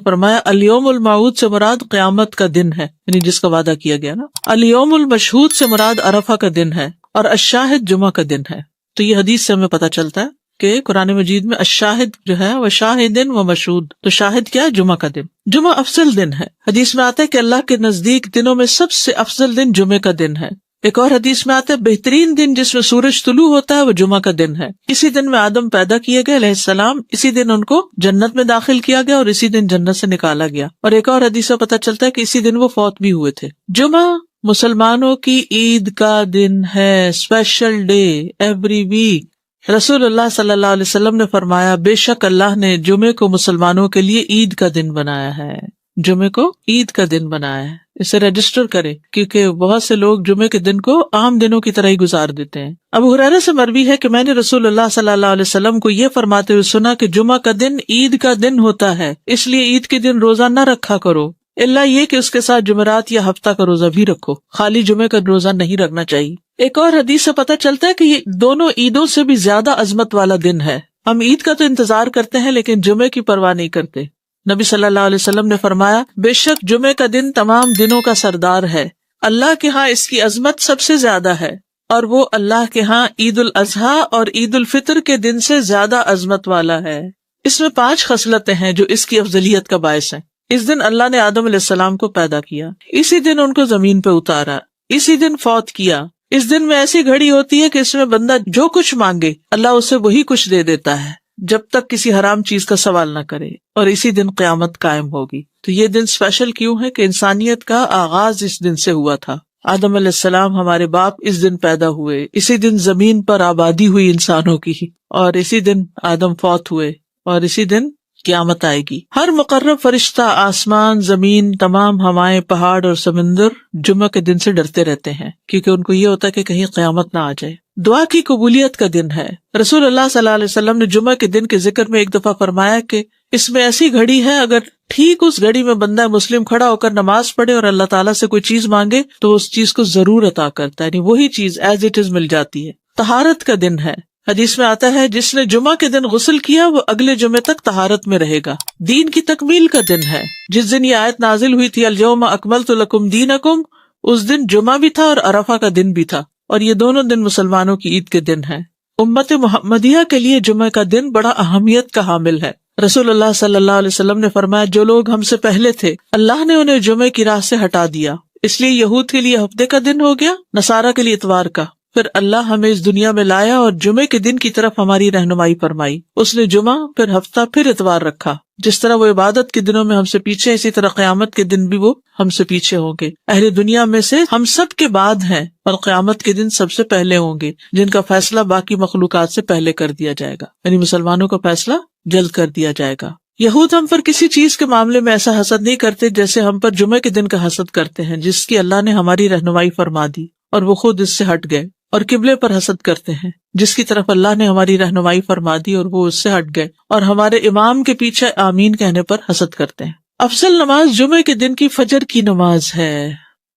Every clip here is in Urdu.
فرمایا الیوم الموعود سے مراد قیامت کا دن ہے، یعنی جس کا وعدہ کیا گیا نا. الیوم المشہود سے مراد عرفہ کا دن ہے، اور الشاہد جمعہ کا دن ہے. تو یہ حدیث سے ہمیں پتہ چلتا ہے کہ قرآن مجید میں الشاہد جو ہے وہ شاہدن و مشہود، تو شاہد کیا ہے؟ جمعہ کا دن. جمعہ افضل دن ہے. حدیث میں آتا ہے کہ اللہ کے نزدیک دنوں میں سب سے افضل دن جمعے کا دن ہے. ایک اور حدیث میں آتا ہے بہترین دن جس میں سورج طلوع ہوتا ہے وہ جمعہ کا دن ہے. اسی دن میں آدم پیدا کیے گئے علیہ السلام، اسی دن ان کو جنت میں داخل کیا گیا اور اسی دن جنت سے نکالا گیا. اور ایک اور حدیث سے پتہ چلتا ہے کہ اسی دن وہ فوت بھی ہوئے تھے. جمعہ مسلمانوں کی عید کا دن ہے، اسپیشل ڈے ایوری ویک. رسول اللہ صلی اللہ علیہ وسلم نے فرمایا بے شک اللہ نے جمعے کو مسلمانوں کے لیے عید کا دن بنایا ہے. جمعے کو عید کا دن بنایا ہے، اسے رجسٹر کرے، کیونکہ بہت سے لوگ جمعے کے دن کو عام دنوں کی طرح ہی گزار دیتے ہیں. ابو ہریرہ سے مروی ہے کہ میں نے رسول اللہ صلی اللہ علیہ وسلم کو یہ فرماتے ہوئے سنا کہ جمعہ کا دن عید کا دن ہوتا ہے، اس لیے عید کے دن روزہ نہ رکھا کرو، الا یہ کہ اس کے ساتھ جمعرات یا ہفتہ کا روزہ بھی رکھو، خالی جمعے کا روزہ نہیں رکھنا چاہیے. ایک اور حدیث سے پتہ چلتا ہے کہ یہ دونوں عیدوں سے بھی زیادہ عظمت والا دن ہے. ہم عید کا تو انتظار کرتے ہیں لیکن جمعے کی پرواہ نہیں کرتے. نبی صلی اللہ علیہ وسلم نے فرمایا بے شک جمعے کا دن تمام دنوں کا سردار ہے، اللہ کے ہاں اس کی عظمت سب سے زیادہ ہے، اور وہ اللہ کے ہاں عید الاضحیٰ اور عید الفطر کے دن سے زیادہ عظمت والا ہے. اس میں 5 خصلتیں ہیں جو اس کی افضلیت کا باعث ہیں. اس دن اللہ نے آدم علیہ السلام کو پیدا کیا، اسی دن ان کو زمین پہ اتارا، اسی دن فوت کیا. اس دن میں ایسی گھڑی ہوتی ہے کہ اس میں بندہ جو کچھ مانگے اللہ اسے وہی کچھ دے دیتا ہے جب تک کسی حرام چیز کا سوال نہ کرے، اور اسی دن قیامت قائم ہوگی. تو یہ دن اسپیشل کیوں ہے کہ انسانیت کا آغاز اس دن سے ہوا تھا. آدم علیہ السلام ہمارے باپ اس دن پیدا ہوئے، اسی دن زمین پر آبادی ہوئی انسانوں کی، اور اسی دن آدم فوت ہوئے، اور اسی دن قیامت آئے گی. ہر مقرب فرشتہ، آسمان، زمین، تمام ہوائیں، پہاڑ اور سمندر جمعہ کے دن سے ڈرتے رہتے ہیں، کیونکہ ان کو یہ ہوتا ہے کہ کہیں قیامت نہ آ جائے. دعا کی قبولیت کا دن ہے. رسول اللہ صلی اللہ علیہ وسلم نے جمعہ کے دن کے ذکر میں ایک دفعہ فرمایا کہ اس میں ایسی گھڑی ہے، اگر ٹھیک اس گھڑی میں بندہ مسلم کھڑا ہو کر نماز پڑھے اور اللہ تعالیٰ سے کوئی چیز مانگے تو اس چیز کو ضرور عطا کرتا ہے، یعنی وہی چیز ایز اٹ از مل جاتی ہے. طہارت کا دن ہے. حدیث میں آتا ہے جس نے جمعہ کے دن غسل کیا وہ اگلے جمعے تک طہارت میں رہے گا. دین کی تکمیل کا دن ہے. جس دن یہ آیت نازل ہوئی تھی الیوم اکملت لکم دینکم، اس دن جمعہ بھی تھا اور عرفہ کا دن بھی تھا، اور یہ دونوں دن مسلمانوں کی عید کے دن ہیں. امت محمدیہ کے لیے جمعہ کا دن بڑا اہمیت کا حامل ہے. رسول اللہ صلی اللہ علیہ وسلم نے فرمایا جو لوگ ہم سے پہلے تھے اللہ نے انہیں جمعے کی راہ سے ہٹا دیا، اس لیے یہود کے لیے ہفتے کا دن ہو گیا، نصارہ کے لیے اتوار کا. پھر اللہ ہمیں اس دنیا میں لایا اور جمعے کے دن کی طرف ہماری رہنمائی فرمائی. اس نے جمعہ، پھر ہفتہ، پھر اتوار رکھا. جس طرح وہ عبادت کے دنوں میں ہم سے پیچھے، اسی طرح قیامت کے دن بھی وہ ہم سے پیچھے ہوں گے. اہل دنیا میں سے ہم سب کے بعد ہیں اور قیامت کے دن سب سے پہلے ہوں گے، جن کا فیصلہ باقی مخلوقات سے پہلے کر دیا جائے گا، یعنی مسلمانوں کا فیصلہ جلد کر دیا جائے گا. یہود ہم پر کسی چیز کے معاملے میں ایسا حسد نہیں کرتے جیسے ہم پر جمعے کے دن کا حسد کرتے ہیں، جس کی اللہ نے ہماری رہنمائی فرما دی اور وہ خود اس سے ہٹ گئے. اور قبلے پر حسد کرتے ہیں جس کی طرف اللہ نے ہماری رہنمائی فرما دی اور وہ اس سے ہٹ گئے، اور ہمارے امام کے پیچھے آمین کہنے پر حسد کرتے ہیں. افضل نماز جمعے کے دن کی فجر کی نماز ہے.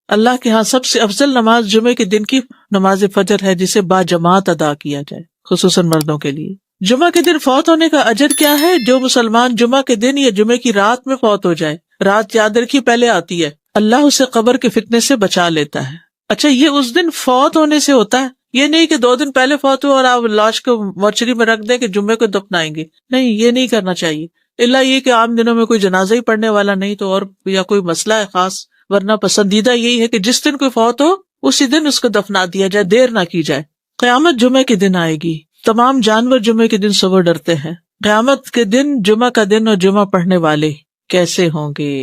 اللہ کے ہاں سب سے افضل نماز جمعے کے دن کی نماز فجر ہے، جسے با جماعت ادا کیا جائے، خصوصاً مردوں کے لیے. جمعہ کے دن فوت ہونے کا اجر کیا ہے؟ جو مسلمان جمعہ کے دن یا جمعے کی رات میں فوت ہو جائے، رات یاد رکھی پہلے آتی ہے، اللہ اسے قبر کے فتنے سے بچا لیتا ہے. اچھا، یہ اس دن فوت ہونے سے ہوتا ہے، یہ نہیں کہ 2 دن پہلے فوت ہو اور آپ لاش کو مورچری میں رکھ دیں کہ جمعے کو دفنائیں گے. نہیں، یہ نہیں کرنا چاہیے، الا یہ کہ عام دنوں میں کوئی جنازہ ہی پڑھنے والا نہیں تو، اور یا کوئی مسئلہ ہے خاص، ورنہ پسندیدہ یہی ہے کہ جس دن کوئی فوت ہو اسی دن اس کو دفنا دیا جائے، دیر نہ کی جائے. قیامت جمعے کے دن آئے گی. تمام جانور جمعے کے دن صبح ڈرتے ہیں. قیامت کے دن جمعہ کا دن اور جمعہ پڑھنے والے کیسے ہوں گے؟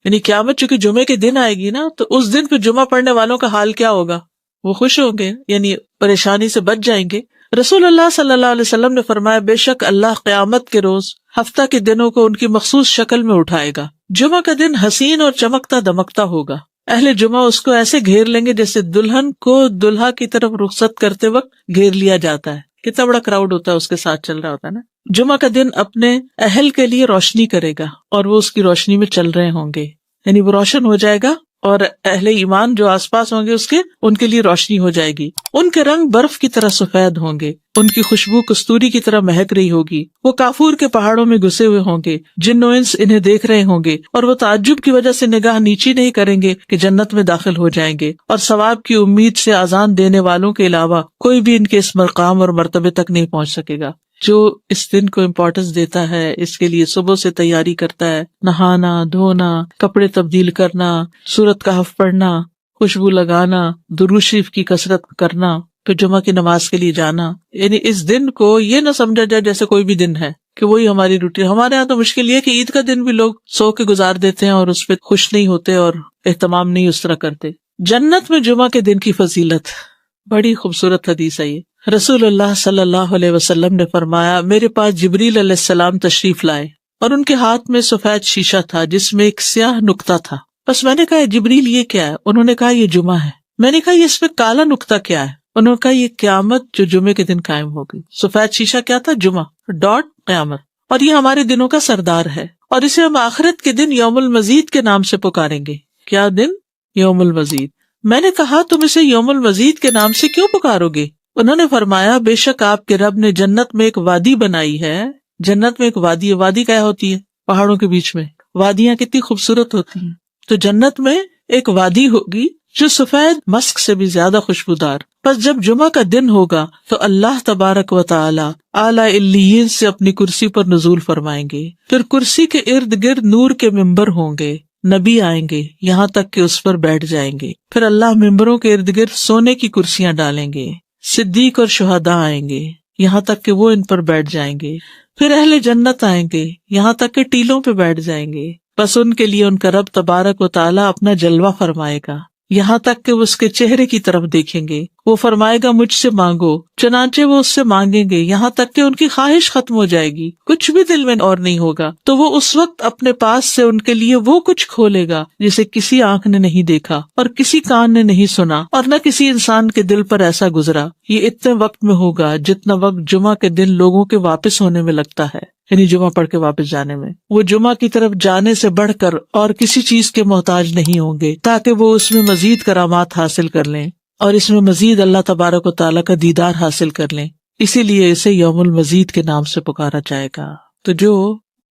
یعنی قیامت چونکہ جمعے کے دن آئے گی نا، تو اس دن پھر جمعہ پڑھنے والوں کا حال کیا ہوگا؟ وہ خوش ہوں گے، یعنی پریشانی سے بچ جائیں گے. رسول اللہ صلی اللہ علیہ وسلم نے فرمایا بے شک اللہ قیامت کے روز ہفتہ کے دنوں کو ان کی مخصوص شکل میں اٹھائے گا. جمعہ کا دن حسین اور چمکتا دمکتا ہوگا. اہل جمعہ اس کو ایسے گھیر لیں گے جیسے دلہن کو دلہا کی طرف رخصت کرتے وقت گھیر لیا جاتا ہے. کتنا بڑا کراؤڈ ہوتا ہے اس کے ساتھ چل رہا ہوتا ہے نا. جمعہ کا دن اپنے اہل کے لیے روشنی کرے گا اور وہ اس کی روشنی میں چل رہے ہوں گے، یعنی وہ روشن ہو جائے گا اور اہل ایمان جو آس پاس ہوں گے اس کے ان کے لیے روشنی ہو جائے گی. ان کے رنگ برف کی طرح سفید ہوں گے, ان کی خوشبو کستوری کی طرح مہک رہی ہوگی. وہ کافور کے پہاڑوں میں گھسے ہوئے ہوں گے, جن و انس انہیں دیکھ رہے ہوں گے, اور وہ تعجب کی وجہ سے نگاہ نیچی نہیں کریں گے کہ جنت میں داخل ہو جائیں گے. اور ثواب کی امید سے اذان دینے والوں کے علاوہ کوئی بھی ان کے اس مقام اور مرتبے تک نہیں پہنچ سکے گا. جو اس دن کو امپورٹنس دیتا ہے, اس کے لیے صبح سے تیاری کرتا ہے, نہانا دھونا, کپڑے تبدیل کرنا, سورت کہف پڑھنا, خوشبو لگانا, درود شریف کی کثرت کرنا, پھر جمعہ کی نماز کے لیے جانا. یعنی اس دن کو یہ نہ سمجھا جائے جیسے کوئی بھی دن ہے کہ وہی ہماری روٹین. ہمارے یہاں تو مشکل یہ ہے کہ عید کا دن بھی لوگ سو کے گزار دیتے ہیں اور اس پہ خوش نہیں ہوتے اور اہتمام نہیں اس طرح کرتے. جنت میں جمعہ کے دن کی فضیلت, بڑی خوبصورت حدیث ہے یہ. رسول اللہ صلی اللہ علیہ وسلم نے فرمایا, میرے پاس جبریل علیہ السلام تشریف لائے اور ان کے ہاتھ میں سفید شیشہ تھا جس میں ایک سیاہ نقطہ تھا. بس میں نے کہا جبریل یہ کیا ہے؟ انہوں نے کہا یہ جمعہ ہے. میں نے کہا یہ اس میں کالا نقطہ کیا ہے؟ انہوں نے کہا یہ قیامت جو جمعے کے دن قائم ہوگی. سفید شیشہ کیا تھا؟ جمعہ ڈاٹ قیامت. اور یہ ہمارے دنوں کا سردار ہے اور اسے ہم آخرت کے دن یوم المزید کے نام سے پکاریں گے. کیا دن؟ یوم المزید. میں نے کہا تم اسے یوم المزید کے نام سے کیوں پکارو گے؟ انہوں نے فرمایا بے شک آپ کے رب نے جنت میں ایک وادی بنائی ہے. جنت میں ایک وادی ہے. وادی کیا ہوتی ہے؟ پہاڑوں کے بیچ میں. وادیاں کتنی خوبصورت ہوتی ہیں. تو جنت میں ایک وادی ہوگی جو سفید مسک سے بھی زیادہ خوشبودار. بس جب جمعہ کا دن ہوگا تو اللہ تبارک و تعالی اعلی علیین سے اپنی کرسی پر نزول فرمائیں گے. پھر کرسی کے ارد گرد نور کے ممبر ہوں گے. نبی آئیں گے یہاں تک کہ اس پر بیٹھ جائیں گے. پھر اللہ ممبروں کے ارد گرد سونے کی کرسیاں ڈالیں گے. صدیق اور شہداء آئیں گے یہاں تک کہ وہ ان پر بیٹھ جائیں گے. پھر اہل جنت آئیں گے یہاں تک کہ ٹیلوں پہ بیٹھ جائیں گے. بس ان کے لیے ان کا رب تبارک و تعالیٰ اپنا جلوہ فرمائے گا یہاں تک کہ وہ اس کے چہرے کی طرف دیکھیں گے. وہ فرمائے گا مجھ سے مانگو, چنانچہ وہ اس سے مانگیں گے یہاں تک کہ ان کی خواہش ختم ہو جائے گی, کچھ بھی دل میں اور نہیں ہوگا. تو وہ اس وقت اپنے پاس سے ان کے لیے وہ کچھ کھولے گا جسے کسی آنکھ نے نہیں دیکھا اور کسی کان نے نہیں سنا اور نہ کسی انسان کے دل پر ایسا گزرا. یہ اتنے وقت میں ہوگا جتنا وقت جمعہ کے دن لوگوں کے واپس ہونے میں لگتا ہے, یعنی جمعہ پڑھ کے واپس جانے میں. وہ جمعہ کی طرف جانے سے بڑھ کر اور کسی چیز کے محتاج نہیں ہوں گے تاکہ وہ اس میں مزید کرامات حاصل کر لیں اور اس میں مزید اللہ تبارک و تعالیٰ کا دیدار حاصل کر لیں. اسی لیے اسے یوم المزید کے نام سے پکارا جائے گا. تو جو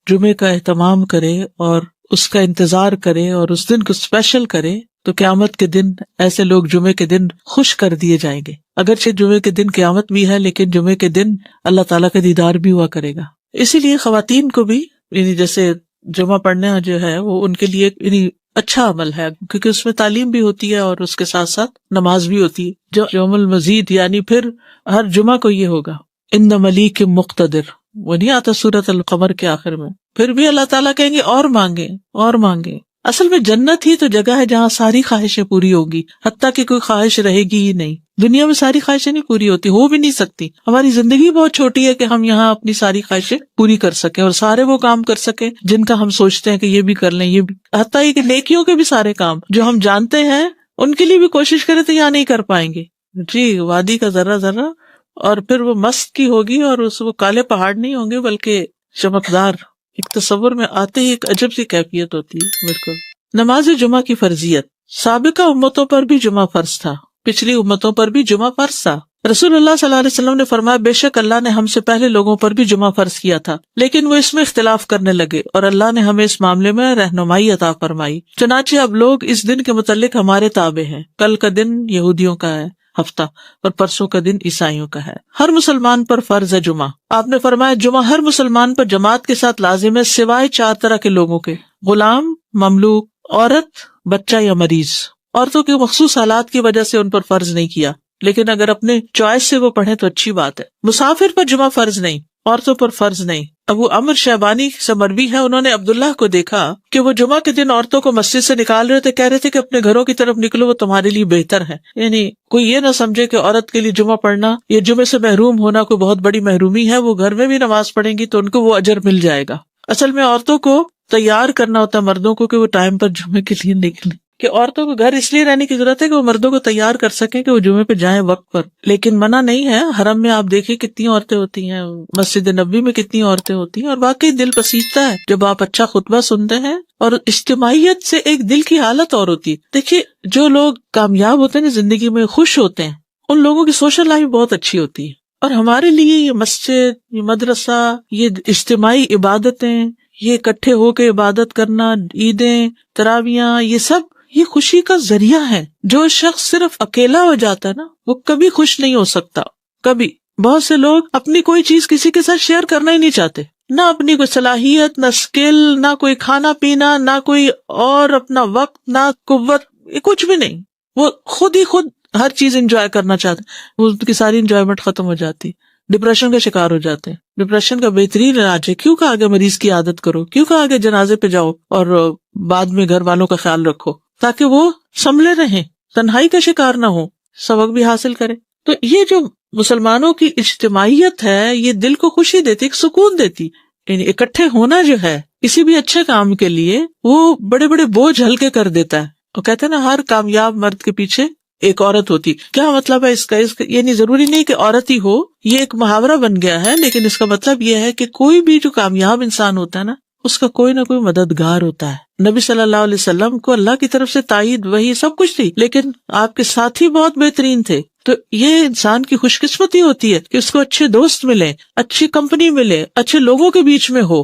جمعے کا اہتمام کرے اور اس کا انتظار کرے اور اس دن کو اسپیشل کرے تو قیامت کے دن ایسے لوگ جمعے کے دن خوش کر دیے جائیں گے. اگرچہ جمعے کے دن قیامت بھی ہے لیکن جمعے کے دن اللہ تعالیٰ کا دیدار بھی ہوا کرے گا. اسی لیے خواتین کو بھی یعنی جیسے جمعہ پڑھنا جو ہے وہ ان کے لیے یعنی اچھا عمل ہے کیونکہ اس میں تعلیم بھی ہوتی ہے اور اس کے ساتھ ساتھ نماز بھی ہوتی ہے. جو یوم المزید یعنی پھر ہر جمعہ کو یہ ہوگا ان ملیک مقتدر, وہ نہیں آتا سورۃ القمر کے آخر میں. پھر بھی اللہ تعالیٰ کہیں گے اور مانگے اور مانگے. اصل میں جنت ہی تو جگہ ہے جہاں ساری خواہشیں پوری ہوگی, حتیٰ کہ کوئی خواہش رہے گی ہی نہیں. دنیا میں ساری خواہشیں نہیں پوری ہوتی, ہو بھی نہیں سکتی. ہماری زندگی بہت چھوٹی ہے کہ ہم یہاں اپنی ساری خواہشیں پوری کر سکیں اور سارے وہ کام کر سکیں جن کا ہم سوچتے ہیں کہ یہ بھی کر لیں, یہ بھی, حتیٰ کہ نیکیوں کے بھی سارے کام جو ہم جانتے ہیں ان کے لیے بھی کوشش کریں تو یہاں نہیں کر پائیں گے. جی وادی کا ذرہ ذرہ, اور پھر وہ مست کی ہوگی اور وہ کالے پہاڑ نہیں ہوں گے بلکہ چمکدار. ایک تصور میں آتے ہی ایک عجب سی کیفیت ہوتی ہے. بالکل. نماز جمعہ کی فرضیت. سابقہ امتوں پر بھی جمعہ فرض تھا, پچھلی امتوں پر بھی جمعہ فرض تھا. رسول اللہ صلی اللہ علیہ وسلم نے فرمایا بے شک اللہ نے ہم سے پہلے لوگوں پر بھی جمعہ فرض کیا تھا لیکن وہ اس میں اختلاف کرنے لگے اور اللہ نے ہمیں اس معاملے میں رہنمائی عطا فرمائی. چنانچہ اب لوگ اس دن کے متعلق ہمارے تابع ہیں. کل کا دن یہودیوں کا ہے ہفتہ اور پرسوں کا دن عیسائیوں کا ہے. ہر مسلمان پر فرض ہے جمعہ. آپ نے فرمایا جمعہ ہر مسلمان پر جماعت کے ساتھ لازم ہے سوائے 4 طرح کے لوگوں کے: غلام, مملوک, عورت, بچہ یا مریض. عورتوں کے مخصوص حالات کی وجہ سے ان پر فرض نہیں کیا لیکن اگر اپنے چوائس سے وہ پڑھیں تو اچھی بات ہے. مسافر پر جمعہ فرض نہیں, عورتوں پر فرض نہیں. ابو عمر شیبانی سے مروی ہے, انہوں نے عبداللہ کو دیکھا کہ وہ جمعہ کے دن عورتوں کو مسجد سے نکال رہے تھے, کہہ رہے تھے کہ اپنے گھروں کی طرف نکلو, وہ تمہارے لیے بہتر ہے. یعنی کوئی یہ نہ سمجھے کہ عورت کے لیے جمعہ پڑھنا یا جمعے سے محروم ہونا کوئی بہت بڑی محرومی ہے. وہ گھر میں بھی نماز پڑھیں گی تو ان کو وہ اجر مل جائے گا. اصل میں عورتوں کو تیار کرنا ہوتا ہے مردوں کو کہ وہ ٹائم پر جمعے کے لیے نکلیں, کہ عورتوں کو گھر اس لیے رہنے کی ضرورت ہے کہ وہ مردوں کو تیار کر سکیں کہ وہ جمعے پہ جائیں وقت پر، لیکن منع نہیں ہے۔ حرم میں آپ دیکھیں کتنی عورتیں ہوتی ہیں، مسجد نبوی میں کتنی عورتیں ہوتی ہیں، اور واقعی دل پسیجتا ہے جب آپ اچھا خطبہ سنتے ہیں، اور اجتماعیت سے ایک دل کی حالت اور ہوتی ہے۔ دیکھیے جو لوگ کامیاب ہوتے ہیں زندگی میں، خوش ہوتے ہیں، ان لوگوں کی سوشل لائف بہت اچھی ہوتی ہے، اور ہمارے لیے یہ مسجد، یہ مدرسہ، یہ اجتماعی عبادتیں، یہ اکٹھے ہو کے عبادت کرنا، عیدیں، تراویاں، یہ سب یہ خوشی کا ذریعہ ہے۔ جو شخص صرف اکیلا ہو جاتا ہے نا، وہ کبھی خوش نہیں ہو سکتا، کبھی۔ بہت سے لوگ اپنی کوئی چیز کسی کے ساتھ شیئر کرنا ہی نہیں چاہتے، نہ اپنی کوئی صلاحیت، نہ اسکل، نہ کوئی کھانا پینا، نہ کوئی اور اپنا وقت، نہ قوت، کچھ بھی نہیں۔ وہ خود ہی خود ہر چیز انجوائے کرنا چاہتے ہیں، ان کی ساری انجوائمنٹ ختم ہو جاتی، ڈپریشن کا شکار ہو جاتے ہیں۔ ڈپریشن کا بہترین علاج ہے، کیوں کہا آگے مریض کی عادت کرو، کیوں کہا آگے جنازے پہ جاؤ اور بعد میں گھر والوں کا خیال رکھو، تاکہ وہ سنبھلے رہیں، تنہائی کا شکار نہ ہو، سبق بھی حاصل کرے۔ تو یہ جو مسلمانوں کی اجتماعیت ہے، یہ دل کو خوشی دیتی، ایک سکون دیتی، یعنی اکٹھے ہونا جو ہے کسی بھی اچھے کام کے لیے، وہ بڑے بڑے بوجھ ہلکے کر دیتا ہے۔ وہ کہتے ہیں نا، ہر کامیاب مرد کے پیچھے ایک عورت ہوتی۔ کیا مطلب ہے اس کا یعنی ضروری نہیں کہ عورت ہی ہو، یہ ایک محاورہ بن گیا ہے، لیکن اس کا مطلب یہ ہے کہ کوئی بھی جو کامیاب انسان ہوتا ہے نا، اس کا کوئی نہ کوئی مددگار ہوتا ہے۔ نبی صلی اللہ علیہ وسلم کو اللہ کی طرف سے تائید، وہی سب کچھ تھی، لیکن آپ کے ساتھی بہت بہترین تھے۔ تو یہ انسان کی خوش قسمتی ہوتی ہے کہ اس کو اچھے دوست ملے، اچھی کمپنی ملے، اچھے لوگوں کے بیچ میں ہو،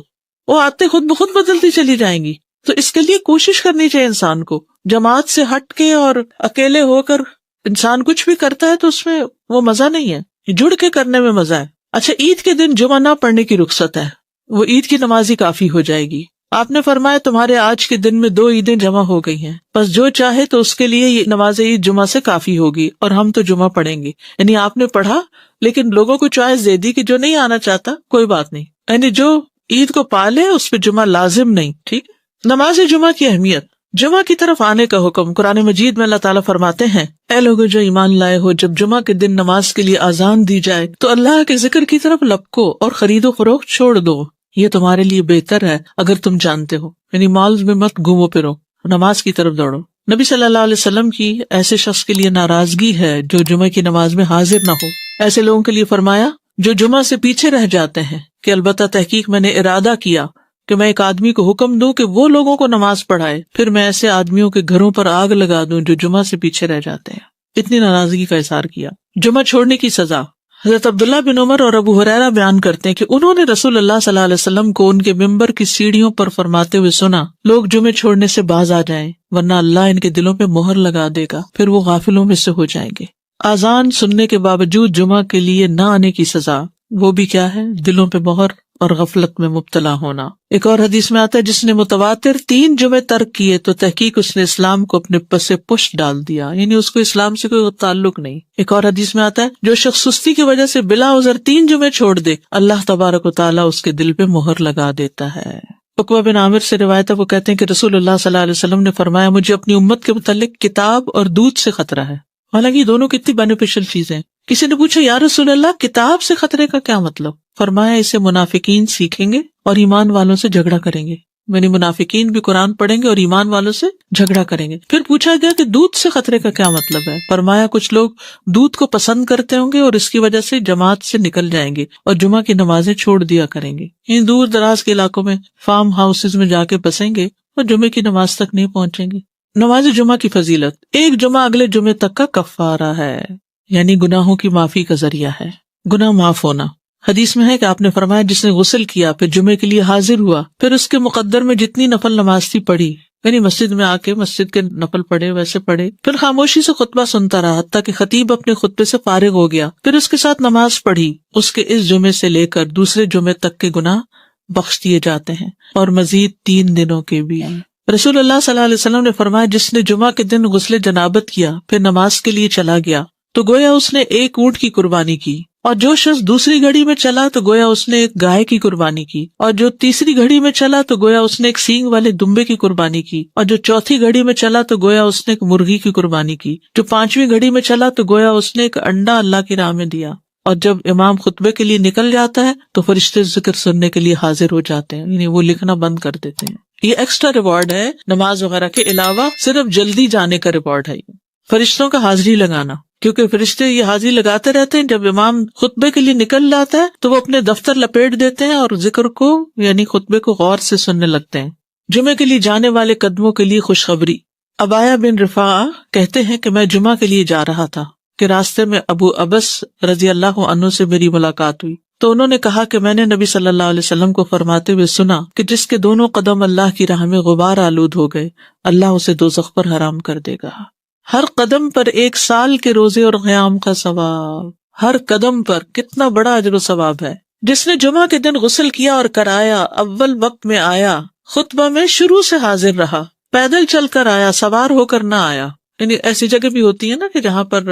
وہ آتے خود بخود بدلتی چلی جائیں گی۔ تو اس کے لیے کوشش کرنی چاہیے انسان کو، جماعت سے ہٹ کے اور اکیلے ہو کر انسان کچھ بھی کرتا ہے تو اس میں وہ مزہ نہیں ہے، جڑ کے کرنے میں مزہ ہے۔ اچھا، عید کے دن جمعہ نہ پڑھنے کی رخصت ہے، وہ عید کی نماز ہی کافی ہو جائے گی۔ آپ نے فرمایا تمہارے آج کے دن میں 2 عیدیں جمع ہو گئی ہیں، بس جو چاہے تو اس کے لیے یہ نماز عید جمعہ سے کافی ہوگی، اور ہم تو جمعہ پڑھیں گے۔ یعنی آپ نے پڑھا، لیکن لوگوں کو چوائس دے دی کہ جو نہیں آنا چاہتا کوئی بات نہیں، یعنی جو عید کو پالے اس پہ جمعہ لازم نہیں۔ ٹھیک، نماز جمعہ کی اہمیت، جمعہ کی طرف آنے کا حکم۔ قرآن مجید میں اللہ تعالیٰ فرماتے ہیں، اے لوگو جو ایمان لائے ہو، جب جمعہ کے دن نماز کے لیے اذان دی جائے تو اللہ کے ذکر کی طرف لپکو اور خرید و فروخت چھوڑ دو، یہ تمہارے لیے بہتر ہے اگر تم جانتے ہو۔ یعنی مالز میں مت گھومو پھرو، نماز کی طرف دوڑو۔ نبی صلی اللہ علیہ وسلم کی ایسے شخص کے لیے ناراضگی ہے جو جمعہ کی نماز میں حاضر نہ ہو۔ ایسے لوگوں کے لیے فرمایا جو جمعہ سے پیچھے رہ جاتے ہیں کہ البتہ تحقیق میں نے ارادہ کیا کہ میں ایک آدمی کو حکم دوں کہ وہ لوگوں کو نماز پڑھائے، پھر میں ایسے آدمیوں کے گھروں پر آگ لگا دوں جو جمعہ سے پیچھے رہ جاتے ہیں۔ اتنی ناراضگی کا اظہار کیا۔ جمعہ چھوڑنے کی سزا، حضرت عبداللہ بن عمر اور ابو ہریرہ بیان کرتے ہیں کہ انہوں نے رسول اللہ صلی اللہ علیہ وسلم کو ان کے ممبر کی سیڑھیوں پر فرماتے ہوئے سنا، لوگ جمعے چھوڑنے سے باز آ جائیں ورنہ اللہ ان کے دلوں پہ مہر لگا دے گا، پھر وہ غافلوں میں سے ہو جائیں گے۔ اذان سننے کے باوجود جمعہ کے لیے نہ آنے کی سزا، وہ بھی کیا ہے؟ دلوں پہ مہر اور غفلت میں مبتلا ہونا۔ ایک اور حدیث میں آتا ہے، جس نے متواتر 3 جمعے ترک کیے تو تحقیق اس نے اسلام کو اپنے پس پشت ڈال دیا، یعنی اس کو اسلام سے کوئی تعلق نہیں۔ ایک اور حدیث میں آتا ہے، جو شخص سستی کی وجہ سے بلا عذر 3 جمعے چھوڑ دے، اللہ تبارک و تعالیٰ اس کے دل پہ مہر لگا دیتا ہے۔ عقبہ بن عامر سے روایت ہے، وہ کہتے ہیں کہ رسول اللہ صلی اللہ علیہ وسلم نے فرمایا، مجھے اپنی امت کے متعلق کتاب اور دودھ سے خطرہ ہے۔ حالانکہ یہ دونوں کتنی بینیفیشل چیزیں۔ کسی نے پوچھا، یا رسول اللہ کتاب سے خطرے کا کیا مطلب؟ فرمایا، اسے منافقین سیکھیں گے اور ایمان والوں سے جھگڑا کریں گے، یعنی منافقین بھی قرآن پڑھیں گے اور ایمان والوں سے جھگڑا کریں گے۔ پھر پوچھا گیا کہ دودھ سے خطرے کا کیا مطلب ہے؟ فرمایا، کچھ لوگ دودھ کو پسند کرتے ہوں گے اور اس کی وجہ سے جماعت سے نکل جائیں گے اور جمعہ کی نمازیں چھوڑ دیا کریں گے، ان دور دراز کے علاقوں میں فارم ہاؤسز میں جا کے بسیں گے اور جمعے کی نماز تک نہیں پہنچیں گے۔ نماز جمعہ کی فضیلت، ایک جمعہ اگلے جمعے تک کا کفارہ ہے، یعنی گناہوں کی معافی کا ذریعہ ہے، گناہ معاف ہونا۔ حدیث میں ہے کہ آپ نے فرمایا، جس نے غسل کیا پھر جمعے کے لیے حاضر ہوا، پھر اس کے مقدر میں جتنی نفل نماز تھی پڑھی، یعنی مسجد میں آ کے مسجد کے نفل پڑھے ویسے پڑھے، پھر خاموشی سے خطبہ سنتا رہا حتیٰ کہ خطیب اپنے خطبے سے فارغ ہو گیا، پھر اس کے ساتھ نماز پڑھی، اس کے اس جمعے سے لے کر دوسرے جمعے تک کے گناہ بخش دیے جاتے ہیں، اور مزید 3 دنوں کے بھی۔ رسول اللہ صلی اللہ علیہ وسلم نے فرمایا، جس نے جمعہ کے دن غسل جنابت کیا پھر نماز کے لیے چلا گیا تو گویا اس نے 1 اونٹ کی قربانی کی، اور جو شخص دوسری گھڑی میں چلا تو گویا اس نے 1 گائے کی قربانی کی، اور جو تیسری گھڑی میں چلا تو گویا اس نے 1 سینگ والے دمبے کی قربانی کی، اور جو چوتھی گھڑی میں چلا تو گویا اس نے 1 مرغی کی قربانی کی، جو 5ویں گھڑی میں چلا تو گویا اس نے 1 انڈا اللہ کی راہ میں دیا۔ اور جب امام خطبے کے لیے نکل جاتا ہے تو فرشتے ذکر سننے کے لیے حاضر ہو جاتے ہیں، یعنی وہ لکھنا بند کر دیتے ہیں۔ یہ ایکسٹرا ریوارڈ ہے نماز وغیرہ کے علاوہ، صرف جلدی جانے کا ریوارڈ ہے یہ۔ فرشتوں کا حاضری لگانا، کیونکہ فرشتے یہ حاضری لگاتے رہتے ہیں، جب امام خطبے کے لیے نکل جاتا ہے تو وہ اپنے دفتر لپیٹ دیتے ہیں اور ذکر کو یعنی خطبے کو غور سے سننے لگتے ہیں۔ جمعے کے لیے جانے والے قدموں کے لیے خوشخبری۔ ابایا بن رفاعہ کہتے ہیں کہ میں جمعہ کے لیے جا رہا تھا کہ راستے میں ابو ابس رضی اللہ عنہ سے میری ملاقات ہوئی، تو انہوں نے کہا کہ میں نے نبی صلی اللہ علیہ وسلم کو فرماتے ہوئے سنا کہ جس کے دونوں قدم اللہ کی راہ میں غبار آلود ہو گئے، اللہ اسے دوزخ پر حرام کر دے گا۔ ہر قدم پر 1 سال کے روزے اور قیام کا ثواب، ہر قدم پر کتنا بڑا اجر و ثواب ہے۔ جس نے جمعہ کے دن غسل کیا اور کرایا، اول وقت میں آیا، خطبہ میں شروع سے حاضر رہا، پیدل چل کر آیا، سوار ہو کر نہ آیا۔ یعنی ایسی جگہ بھی ہوتی ہے نا کہ جہاں پر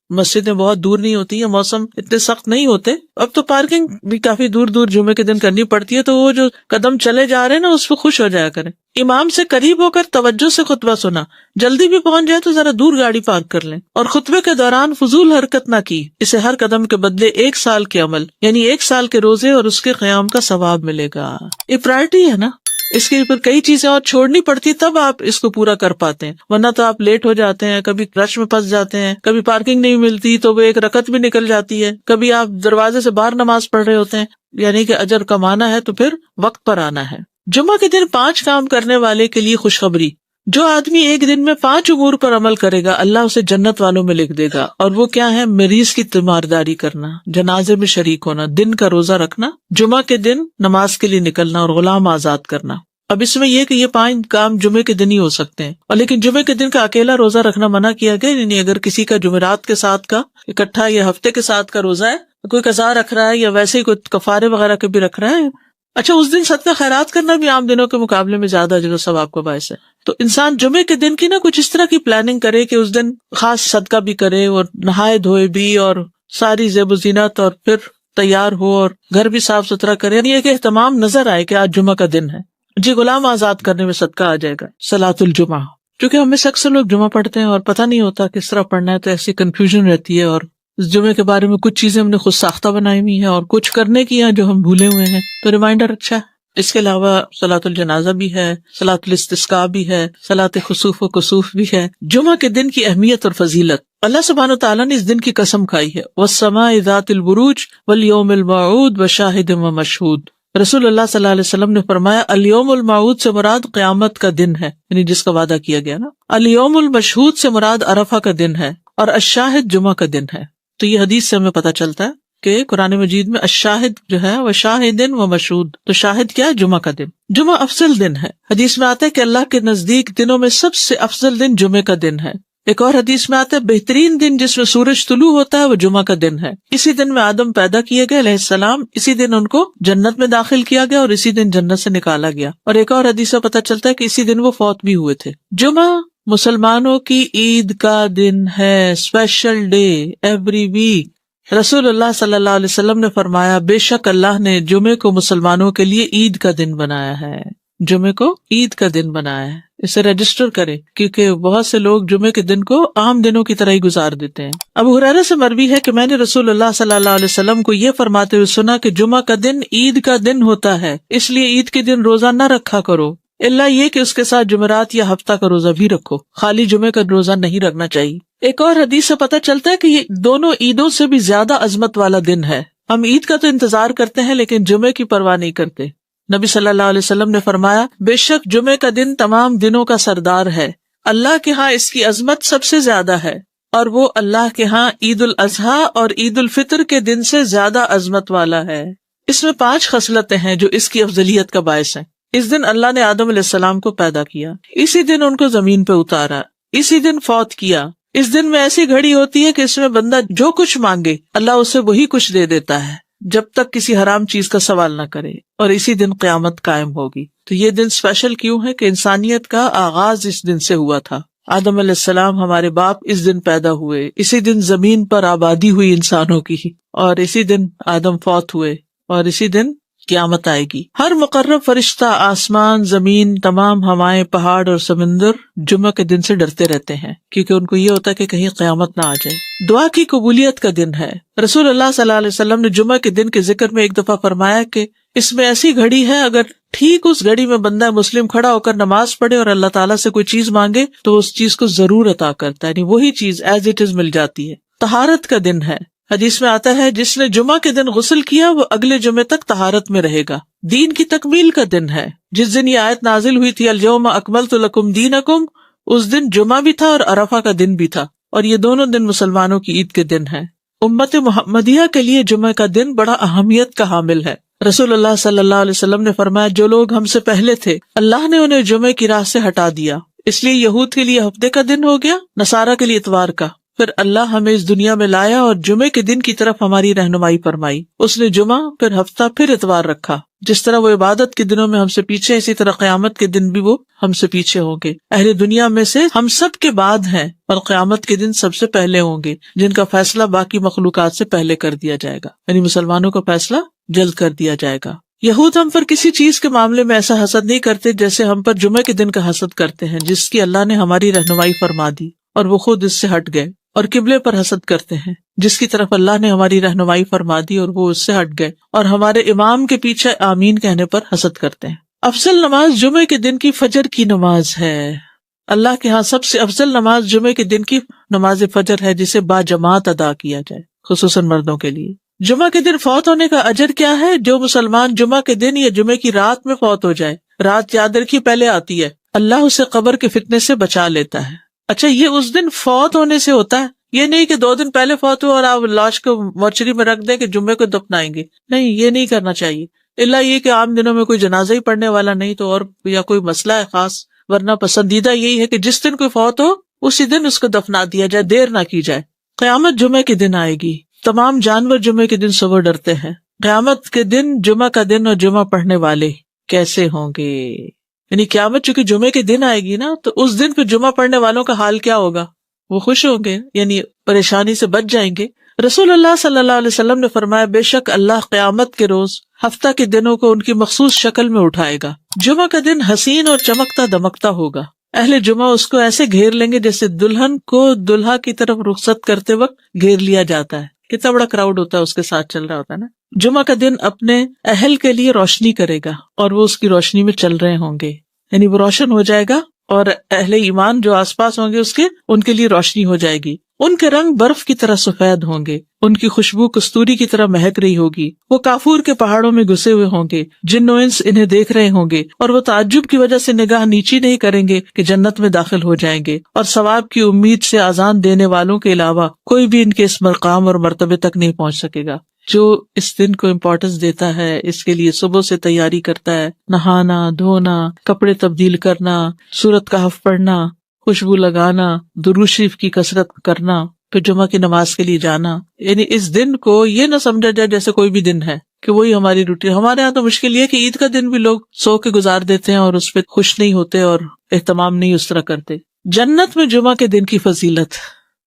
مسجدیں بہت دور نہیں ہوتی ہیں، موسم اتنے سخت نہیں ہوتے، اب تو پارکنگ بھی کافی دور دور جمعے کے دن کرنی پڑتی ہے، تو وہ جو قدم چلے جا رہے ہیں نا اس پہ خوش ہو جایا کریں۔ امام سے قریب ہو کر توجہ سے خطبہ سنا، جلدی بھی پہنچ جائے تو ذرا دور گاڑی پارک کر لیں، اور خطبے کے دوران فضول حرکت نہ کی، اسے ہر قدم کے بدلے 1 سال کے عمل یعنی 1 سال کے روزے اور اس کے قیام کا ثواب ملے گا۔ یہ پرائرٹی ہے نا، اس کے اوپر کئی چیزیں اور چھوڑنی پڑتی تب آپ اس کو پورا کر پاتے ہیں، ورنہ تو آپ لیٹ ہو جاتے ہیں، کبھی رش میں پھنس جاتے ہیں، کبھی پارکنگ نہیں ملتی تو وہ 1 رکعت بھی نکل جاتی ہے، کبھی آپ دروازے سے باہر نماز پڑھ رہے ہوتے ہیں۔ یعنی کہ اجر کمانا ہے تو پھر وقت پر آنا ہے۔ جمعہ کے دن 5 کام کرنے والے کے لیے خوشخبری۔ جو آدمی ایک دن میں 5 امور پر عمل کرے گا، اللہ اسے جنت والوں میں لکھ دے گا، اور وہ کیا ہے؟ مریض کی تیمارداری کرنا، جنازے میں شریک ہونا، دن کا روزہ رکھنا، جمعہ کے دن نماز کے لیے نکلنا، اور غلام آزاد کرنا۔ اب اس میں یہ کہ یہ 5 کام جمعے کے دن ہی ہو سکتے ہیں، اور لیکن جمعے کے دن کا اکیلا روزہ رکھنا منع کیا گیا، یعنی اگر کسی کا جمعرات کے ساتھ کا اکٹھا یا ہفتے کے ساتھ کا روزہ ہے، کوئی قضا رکھ رہا ہے یا ویسے ہی کوئی کفارے وغیرہ کے بھی رکھ رہا ہے، اچھا اس دن صدقہ خیرات کرنا بھی عام دنوں کے مقابلے میں زیادہ اجر و ثواب کا باعث ہے۔ تو انسان جمعے کے دن کی نا کچھ اس طرح کی پلاننگ کرے کہ اس دن خاص صدقہ بھی کرے اور نہائے دھوئے بھی اور ساری زیب و زینت اور پھر تیار ہو اور گھر بھی صاف ستھرا کرے، یعنی یہ کہ اہتمام نظر آئے کہ آج جمعہ کا دن ہے۔ جی غلام آزاد کرنے میں صدقہ آ جائے گا۔ صلاۃ الجمعہ، کیونکہ ہم میں سے اکثر لوگ جمعہ پڑھتے ہیں اور پتہ نہیں ہوتا کس طرح پڑھنا ہے، تو ایسی کنفیوژن رہتی ہے، اور اس جمعے کے بارے میں کچھ چیزیں ہم نے خود ساختہ بنائی ہوئی ہیں اور کچھ کرنے کی ہیں جو ہم بھولے ہوئے ہیں، تو ریمائنڈر اچھا ہے۔ اس کے علاوہ صلاۃ الجنازہ بھی ہے، صلاۃ الاستسقاء بھی ہے، صلاۃ خسوف و کسوف بھی ہے۔ جمعہ کے دن کی اہمیت اور فضیلت، اللہ سبحانہ وتعالیٰ نے اس دن کی قسم کھائی ہے، والسماء ذات البروج والیوم الموعود وشاہد ومشہود۔ رسول اللہ صلی اللہ علیہ وسلم نے فرمایا الیوم الموعود سے مراد قیامت کا دن ہے، یعنی جس کا وعدہ کیا گیا نا۔ الیوم المشہود سے مراد عرفہ کا دن ہے، اور الشاہد جمعہ کا دن ہے۔ تو یہ حدیث سے ہمیں پتہ چلتا ہے کہ قرآن مجید میں الشاہد جو ہے وہ شاہد و مشہود، تو شاہد کیا ہے؟ جمعہ کا دن۔ جمعہ افضل دن ہے، حدیث میں آتا ہے کہ اللہ کے نزدیک دنوں میں سب سے افضل دن جمعے کا دن ہے۔ ایک اور حدیث میں آتا ہے بہترین دن جس میں سورج طلوع ہوتا ہے وہ جمعہ کا دن ہے۔ اسی دن میں آدم پیدا کیے گئے علیہ السلام، اسی دن ان کو جنت میں داخل کیا گیا اور اسی دن جنت سے نکالا گیا، اور ایک اور حدیث سے پتہ چلتا ہے کہ اسی دن وہ فوت بھی ہوئے تھے۔ جمعہ مسلمانوں کی عید کا دن ہے، اسپیشل ڈے ایوری ویک۔ رسول اللہ صلی اللہ علیہ وسلم نے فرمایا بے شک اللہ نے جمعے کو مسلمانوں کے لیے عید کا دن بنایا ہے، جمعے کو عید کا دن بنایا ہے۔ اسے رجسٹر کرے، کیونکہ بہت سے لوگ جمعے کے دن کو عام دنوں کی طرح ہی گزار دیتے ہیں۔ ابو ہریرہ سے مروی ہے کہ میں نے رسول اللہ صلی اللہ علیہ وسلم کو یہ فرماتے ہوئے سنا کہ جمعہ کا دن عید کا دن ہوتا ہے، اس لیے عید کے دن روزہ نہ رکھا کرو، الا یہ کہ اس کے ساتھ جمعرات یا ہفتہ کا روزہ بھی رکھو، خالی جمعے کا روزہ نہیں رکھنا چاہیے۔ ایک اور حدیث سے پتہ چلتا ہے کہ یہ دونوں عیدوں سے بھی زیادہ عظمت والا دن ہے۔ ہم عید کا تو انتظار کرتے ہیں لیکن جمعے کی پرواہ نہیں کرتے۔ نبی صلی اللہ علیہ وسلم نے فرمایا بے شک جمعے کا دن تمام دنوں کا سردار ہے، اللہ کے ہاں اس کی عظمت سب سے زیادہ ہے، اور وہ اللہ کے ہاں عید الاضحیٰ اور عید الفطر کے دن سے زیادہ عظمت والا ہے۔ اس میں 5 خصلتیں ہیں جو اس کی افضلیت کا باعث ہیں۔ اس دن اللہ نے آدم علیہ السلام کو پیدا کیا، اسی دن ان کو زمین پہ اتارا، اسی دن فوت کیا۔ اس دن میں ایسی گھڑی ہوتی ہے کہ اس میں بندہ جو کچھ مانگے اللہ اسے وہی کچھ دے دیتا ہے، جب تک کسی حرام چیز کا سوال نہ کرے، اور اسی دن قیامت قائم ہوگی۔ تو یہ دن اسپیشل کیوں ہے کہ انسانیت کا آغاز اس دن سے ہوا تھا۔ آدم علیہ السلام ہمارے باپ اس دن پیدا ہوئے، اسی دن زمین پر آبادی ہوئی انسانوں کی، اور اسی دن آدم فوت ہوئے، اور اسی دن قیامت آئے گی۔ ہر مقرب فرشتہ، آسمان، زمین، تمام ہوائیں، پہاڑ اور سمندر جمعہ کے دن سے ڈرتے رہتے ہیں، کیونکہ ان کو یہ ہوتا ہے کہ کہیں قیامت نہ آ جائے۔ دعا کی قبولیت کا دن ہے۔ رسول اللہ صلی اللہ علیہ وسلم نے جمعہ کے دن کے ذکر میں ایک دفعہ فرمایا کہ اس میں ایسی گھڑی ہے، اگر ٹھیک اس گھڑی میں بندہ مسلم کھڑا ہو کر نماز پڑھے اور اللہ تعالیٰ سے کوئی چیز مانگے تو وہ اس چیز کو ضرور عطا کرتا ہے، یعنی وہی چیز ایز اٹ از مل جاتی ہے۔ طہارت کا دن ہے، حدیث میں آتا ہے جس نے جمعہ کے دن غسل کیا وہ اگلے جمعے تک طہارت میں رہے گا۔ دین کی تکمیل کا دن ہے، جس دن یہ آیت نازل ہوئی تھی الیوم اکملت لکم دینکم، اس دن جمعہ بھی تھا اور عرفہ کا دن بھی تھا، اور یہ دونوں دن مسلمانوں کی عید کے دن ہیں۔ امت محمدیہ کے لیے جمعہ کا دن بڑا اہمیت کا حامل ہے۔ رسول اللہ صلی اللہ علیہ وسلم نے فرمایا جو لوگ ہم سے پہلے تھے اللہ نے انہیں جمعے کی راہ سے ہٹا دیا، اس لیے یہود کے لیے ہفتے کا دن ہو گیا، نصارہ کے لیے اتوار کا۔ پھر اللہ ہمیں اس دنیا میں لایا اور جمعے کے دن کی طرف ہماری رہنمائی فرمائی، اس نے جمعہ پھر ہفتہ پھر اتوار رکھا۔ جس طرح وہ عبادت کے دنوں میں ہم سے پیچھے، اسی طرح قیامت کے دن بھی وہ ہم سے پیچھے ہوں گے۔ اہل دنیا میں سے ہم سب کے بعد ہیں اور قیامت کے دن سب سے پہلے ہوں گے، جن کا فیصلہ باقی مخلوقات سے پہلے کر دیا جائے گا، یعنی مسلمانوں کا فیصلہ جلد کر دیا جائے گا۔ یہود ہم پر کسی چیز کے معاملے میں ایسا حسد نہیں کرتے جیسے ہم پر جمعے کے دن کا حسد کرتے ہیں، جس کی اللہ نے ہماری رہنمائی فرما دی اور وہ خود اس سے ہٹ گئے، اور قبلے پر حسد کرتے ہیں جس کی طرف اللہ نے ہماری رہنمائی فرما دی اور وہ اس سے ہٹ گئے، اور ہمارے امام کے پیچھے آمین کہنے پر حسد کرتے ہیں۔ افضل نماز جمعے کے دن کی فجر کی نماز ہے۔ اللہ کے ہاں سب سے افضل نماز جمعے کے دن کی نماز فجر ہے، جسے باجماعت ادا کیا جائے، خصوصاً مردوں کے لیے۔ جمعہ کے دن فوت ہونے کا اجر کیا ہے؟ جو مسلمان جمعہ کے دن یا جمعے کی رات میں فوت ہو جائے، رات یاد رکھیے پہلے آتی ہے، اللہ اسے قبر کے فتنے سے بچا لیتا ہے۔ اچھا، یہ اس دن فوت ہونے سے ہوتا ہے، یہ نہیں کہ 2 دن پہلے فوت ہوا اور آپ لاش کو مورچری میں رکھ دیں کہ جمعے کو دفنائیں گے، نہیں، یہ نہیں کرنا چاہیے، الا یہ کہ عام دنوں میں کوئی جنازہ ہی پڑھنے والا نہیں تو اور یا کوئی مسئلہ ہے خاص، ورنہ پسندیدہ یہی ہے کہ جس دن کوئی فوت ہو اسی دن اس کو دفنا دیا جائے، دیر نہ کی جائے۔ قیامت جمعے کے دن آئے گی، تمام جانور جمعے کے دن صبح ڈرتے ہیں۔ قیامت کے دن جمعہ کا دن اور جمعہ پڑھنے والے کیسے ہوں گے؟ یعنی قیامت چونکہ جمعے کے دن آئے گی نا، تو اس دن پھر جمعہ پڑھنے والوں کا حال کیا ہوگا؟ وہ خوش ہوں گے، یعنی پریشانی سے بچ جائیں گے۔ رسول اللہ صلی اللہ علیہ وسلم نے فرمایا بے شک اللہ قیامت کے روز ہفتہ کے دنوں کو ان کی مخصوص شکل میں اٹھائے گا۔ جمعہ کا دن حسین اور چمکتا دمکتا ہوگا، اہل جمعہ اس کو ایسے گھیر لیں گے جیسے دلہن کو دلہا کی طرف رخصت کرتے وقت گھیر لیا جاتا ہے۔ کتنا بڑا کراؤڈ ہوتا ہے اس کے ساتھ چل رہا ہوتا ہے نا۔ جمعہ کا دن اپنے اہل کے لیے روشنی کرے گا اور وہ اس کی روشنی میں چل رہے ہوں گے، یعنی وہ روشن ہو جائے گا اور اہل ایمان جو آس پاس ہوں گے اس کے، ان کے لیے روشنی ہو جائے گی۔ ان کے رنگ برف کی طرح سفید ہوں گے، ان کی خوشبو کستوری کی طرح مہک رہی ہوگی۔ وہ کافور کے پہاڑوں میں گھسے ہوئے ہوں گے، جن و انس انہیں دیکھ رہے ہوں گے، اور وہ تعجب کی وجہ سے نگاہ نیچی نہیں کریں گے کہ جنت میں داخل ہو جائیں گے، اور ثواب کی امید سے اذان دینے والوں کے علاوہ کوئی بھی ان کے اس مقام اور مرتبے تک نہیں پہنچ سکے گا۔ جو اس دن کو امپورٹنس دیتا ہے، اس کے لیے صبح سے تیاری کرتا ہے، نہانا دھونا، کپڑے تبدیل کرنا، سورۃ کہف پڑھنا، خوشبو لگانا، درود شریف کی کثرت کرنا، پھر جمعہ کی نماز کے لیے جانا، یعنی اس دن کو یہ نہ سمجھا جائے جیسے کوئی بھی دن ہے کہ وہی ہماری روٹین۔ ہمارے یہاں تو مشکل یہ کہ عید کا دن بھی لوگ سو کے گزار دیتے ہیں اور اس پہ خوش نہیں ہوتے اور اہتمام نہیں اس طرح کرتے۔ جنت میں جمعہ کے دن کی فضیلت،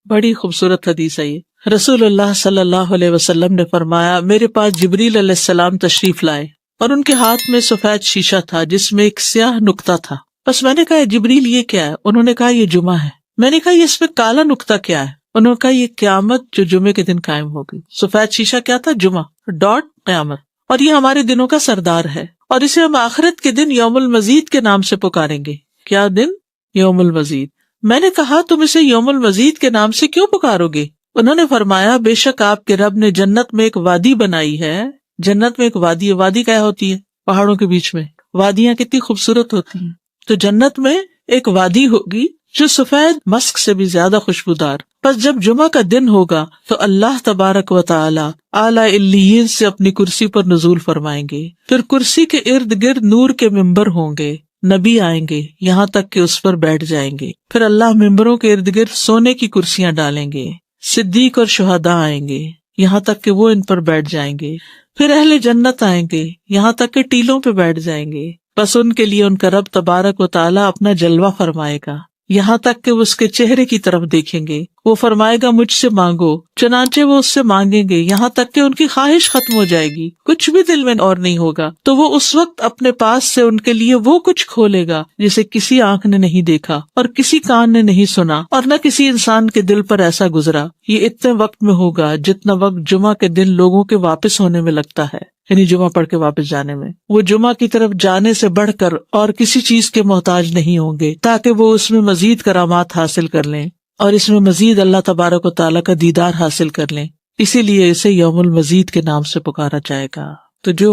بڑی خوبصورت حدیث ہے یہ۔ رسول اللہ صلی اللہ علیہ وسلم نے فرمایا میرے پاس جبریل علیہ السلام تشریف لائے اور ان کے ہاتھ میں سفید شیشہ تھا جس میں ایک سیاہ نقطہ تھا۔ بس میں نے کہا جبریل یہ کیا ہے؟ انہوں نے کہا یہ جمعہ ہے۔ میں نے کہا یہ اس میں کالا نقطہ کیا ہے؟ انہوں نے کہا یہ قیامت جو جمعے کے دن قائم ہوگی۔ سفید شیشہ کیا تھا؟ جمعہ ڈاٹ قیامت، اور یہ ہمارے دنوں کا سردار ہے، اور اسے ہم آخرت کے دن یوم المزید کے نام سے پکاریں گے۔ کیا دن؟ یوم المزید۔ میں نے کہا تم اسے یوم المزید کے نام سے کیوں پکارو گے؟ انہوں نے فرمایا بے شک آپ کے رب نے جنت میں ایک وادی بنائی ہے۔ جنت میں ایک وادی ہے۔ وادی کیا ہوتی ہے؟ پہاڑوں کے بیچ میں وادیاں کتنی خوبصورت ہوتی ہیں، تو جنت میں ایک وادی ہوگی جو سفید مسک سے بھی زیادہ خوشبودار۔ پس جب جمعہ کا دن ہوگا تو اللہ تبارک و تعالی اعلی علیین سے اپنی کرسی پر نزول فرمائیں گے، پھر کرسی کے ارد گرد نور کے ممبر ہوں گے، نبی آئیں گے یہاں تک کہ اس پر بیٹھ جائیں گے، پھر اللہ ممبروں کے ارد گرد سونے کی کرسیاں ڈالیں گے، صدیق اور شہداء آئیں گے یہاں تک کہ وہ ان پر بیٹھ جائیں گے، پھر اہل جنت آئیں گے یہاں تک کہ ٹیلوں پہ بیٹھ جائیں گے، بس ان کے لیے ان کا رب تبارک و تعالی اپنا جلوہ فرمائے گا یہاں تک کہ وہ اس کے چہرے کی طرف دیکھیں گے۔ وہ فرمائے گا مجھ سے مانگو، چنانچہ وہ اس سے مانگیں گے یہاں تک کہ ان کی خواہش ختم ہو جائے گی، کچھ بھی دل میں اور نہیں ہوگا، تو وہ اس وقت اپنے پاس سے ان کے لیے وہ کچھ کھولے گا جسے کسی آنکھ نے نہیں دیکھا اور کسی کان نے نہیں سنا اور نہ کسی انسان کے دل پر ایسا گزرا۔ یہ اتنے وقت میں ہوگا جتنا وقت جمعہ کے دن لوگوں کے واپس ہونے میں لگتا ہے، یعنی جمعہ پڑھ کے واپس جانے میں، وہ جمعہ کی طرف جانے سے بڑھ کر اور کسی چیز کے محتاج نہیں ہوں گے تاکہ وہ اس میں مزید کرامات حاصل کر لیں اور اس میں مزید اللہ تبارک و تعالیٰ کا دیدار حاصل کر لیں، اسی لیے اسے یوم المزید کے نام سے پکارا جائے گا۔ تو جو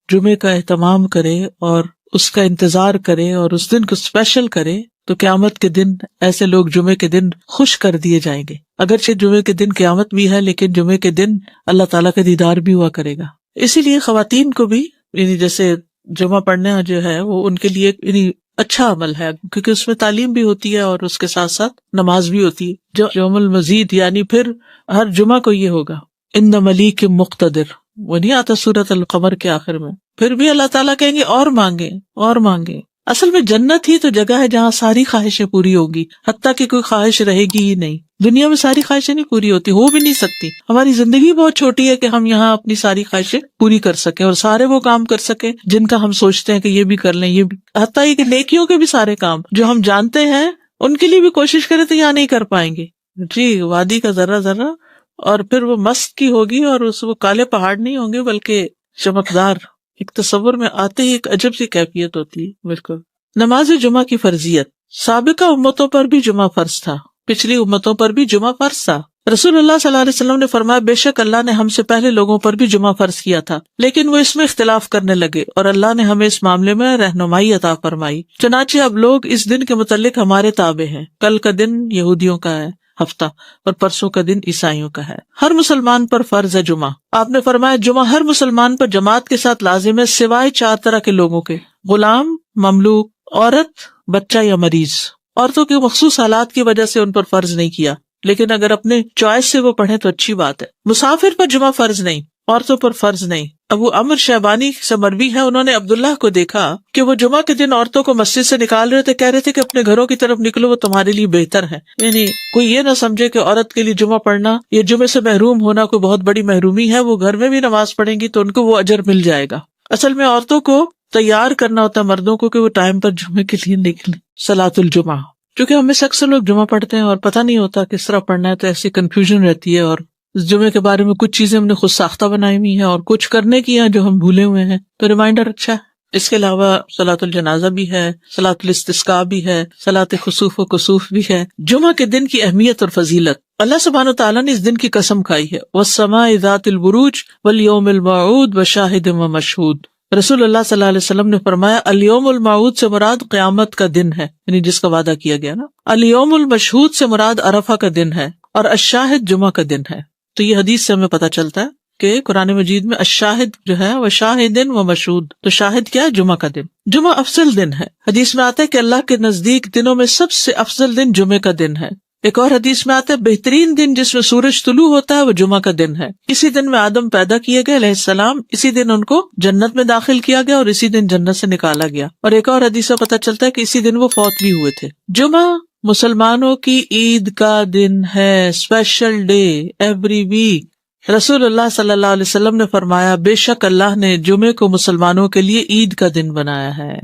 جمعے کا اہتمام کرے اور اس کا انتظار کرے اور اس دن کو اسپیشل کرے تو قیامت کے دن ایسے لوگ جمعے کے دن خوش کر دیے جائیں گے۔ اگرچہ جمعے کے دن قیامت بھی ہے لیکن جمعے کے دن اللہ تعالیٰ کا دیدار بھی ہوا کرے گا۔ اسی لیے خواتین کو بھی یعنی جیسے جمعہ پڑھنا جو ہے وہ ان کے لیے یعنی اچھا عمل ہے، کیونکہ اس میں تعلیم بھی ہوتی ہے اور اس کے ساتھ ساتھ نماز بھی ہوتی ہے۔ جو یوم المزید یعنی پھر ہر جمعہ کو یہ ہوگا ان ملیک مقتدر، وہ نہیں آتا سورۃ القمر کے آخر میں، پھر بھی اللہ تعالیٰ کہیں گے اور مانگے اور مانگے۔ اصل میں جنت ہی تو جگہ ہے جہاں ساری خواہشیں پوری ہوگی، حتیٰ کہ کوئی خواہش رہے گی ہی نہیں۔ دنیا میں ساری خواہشیں نہیں پوری ہوتی، ہو بھی نہیں سکتی۔ ہماری زندگی بہت چھوٹی ہے کہ ہم یہاں اپنی ساری خواہشیں پوری کر سکیں اور سارے وہ کام کر سکیں جن کا ہم سوچتے ہیں کہ یہ بھی کر لیں، یہ بھی، حتیٰ کہ نیکیوں کے بھی سارے کام جو ہم جانتے ہیں ان کے لیے بھی کوشش کریں تو یہاں نہیں کر پائیں گے۔ جی وادی کا ذرہ ذرہ، اور پھر وہ مست کی ہوگی اور وہ کالے پہاڑ نہیں ہوں گے بلکہ چمکدار۔ ایک تصور میں آتے ہی ایک عجب سی کیفیت ہوتی ہے۔ بالکل۔ نماز جمعہ کی فرضیت، سابقہ امتوں پر بھی جمعہ فرض تھا، پچھلی امتوں پر بھی جمعہ فرض تھا۔ رسول اللہ صلی اللہ علیہ وسلم نے فرمایا بے شک اللہ نے ہم سے پہلے لوگوں پر بھی جمعہ فرض کیا تھا لیکن وہ اس میں اختلاف کرنے لگے اور اللہ نے ہمیں اس معاملے میں رہنمائی عطا فرمائی، چنانچہ اب لوگ اس دن کے متعلق ہمارے تابع ہیں۔ کل کا دن یہودیوں کا ہے ہفتہ اور پرسوں کا دن عیسائیوں کا ہے۔ ہر مسلمان پر فرض ہے جمعہ۔ آپ نے فرمایا جمعہ ہر مسلمان پر جماعت کے ساتھ لازم ہے سوائے 4 طرح کے لوگوں کے: غلام، مملوک، عورت، بچہ یا مریض۔ عورتوں کے مخصوص حالات کی وجہ سے ان پر فرض نہیں کیا، لیکن اگر اپنے چوائس سے وہ پڑھیں تو اچھی بات ہے۔ مسافر پر جمعہ فرض نہیں، عورتوں پر فرض نہیں۔ ابو عمر شیبانی سے مروی ہے، انہوں نے عبداللہ کو دیکھا کہ وہ جمعہ کے دن عورتوں کو مسجد سے نکال رہے تھے، کہہ رہے تھے کہ اپنے گھروں کی طرف نکلو، وہ تمہارے لیے بہتر ہے۔ یعنی کوئی یہ نہ سمجھے کہ عورت کے لیے جمعہ پڑھنا یا جمعے سے محروم ہونا کوئی بہت بڑی محرومی ہے، وہ گھر میں بھی نماز پڑھیں گی تو ان کو وہ اجر مل جائے گا۔ اصل میں عورتوں کو تیار کرنا ہوتا ہے مردوں کو کہ وہ ٹائم پر جمعے کے لیے نکلیں۔ صلاۃ الجمعہ، کیونکہ ہم میں سے اکثر لوگ جمعہ پڑھتے ہیں اور پتہ نہیں ہوتا کس طرح پڑھنا ہے، تو ایسی کنفیوژن رہتی ہے، اور اس جمعے کے بارے میں کچھ چیزیں ہم نے خود ساختہ بنائی ہوئی ہیں اور کچھ کرنے کی ہیں جو ہم بھولے ہوئے ہیں، تو ریمائنڈر اچھا ہے۔ اس کے علاوہ صلاۃ الجنازہ بھی ہے، صلاۃ الاستسقاء بھی ہے، صلاۃ خسوف و کسوف بھی ہے۔ جمعہ کے دن کی اہمیت اور فضیلت، اللہ سبحانہ وتعالیٰ نے اس دن کی قسم کھائی ہے، والسماء ذات البروج والیوم الموعود وشاہد ومشہود۔ رسول اللہ صلی اللہ علیہ وسلم نے فرمایا الیوم الموعود سے مراد قیامت کا دن ہے، یعنی جس کا وعدہ کیا گیا نا۔ الیوم المشہود سے مراد عرفہ کا دن ہے، اور الشاہد جمعہ کا دن ہے۔ تو یہ حدیث سے ہمیں پتہ چلتا ہے کہ قرآن مجید میں الشاہد جو ہے وہ شاہد و مشہود، تو شاہد کیا ہے؟ جمعہ کا دن۔ جمعہ افضل دن ہے، حدیث میں آتا ہے کہ اللہ کے نزدیک دنوں میں سب سے افضل دن جمعے کا دن ہے۔ ایک اور حدیث میں آتا ہے بہترین دن جس میں سورج طلوع ہوتا ہے وہ جمعہ کا دن ہے۔ اسی دن میں آدم پیدا کیے گئے علیہ السلام، اسی دن ان کو جنت میں داخل کیا گیا اور اسی دن جنت سے نکالا گیا، اور ایک اور حدیث سے پتہ چلتا ہے کہ اسی دن وہ فوت بھی ہوئے تھے۔ جمعہ مسلمانوں کی عید کا دن ہے، اسپیشل ڈے ایوری ویک۔ رسول اللہ صلی اللہ علیہ وسلم نے فرمایا بے شک اللہ نے جمعے کو مسلمانوں کے لیے عید کا دن بنایا ہے،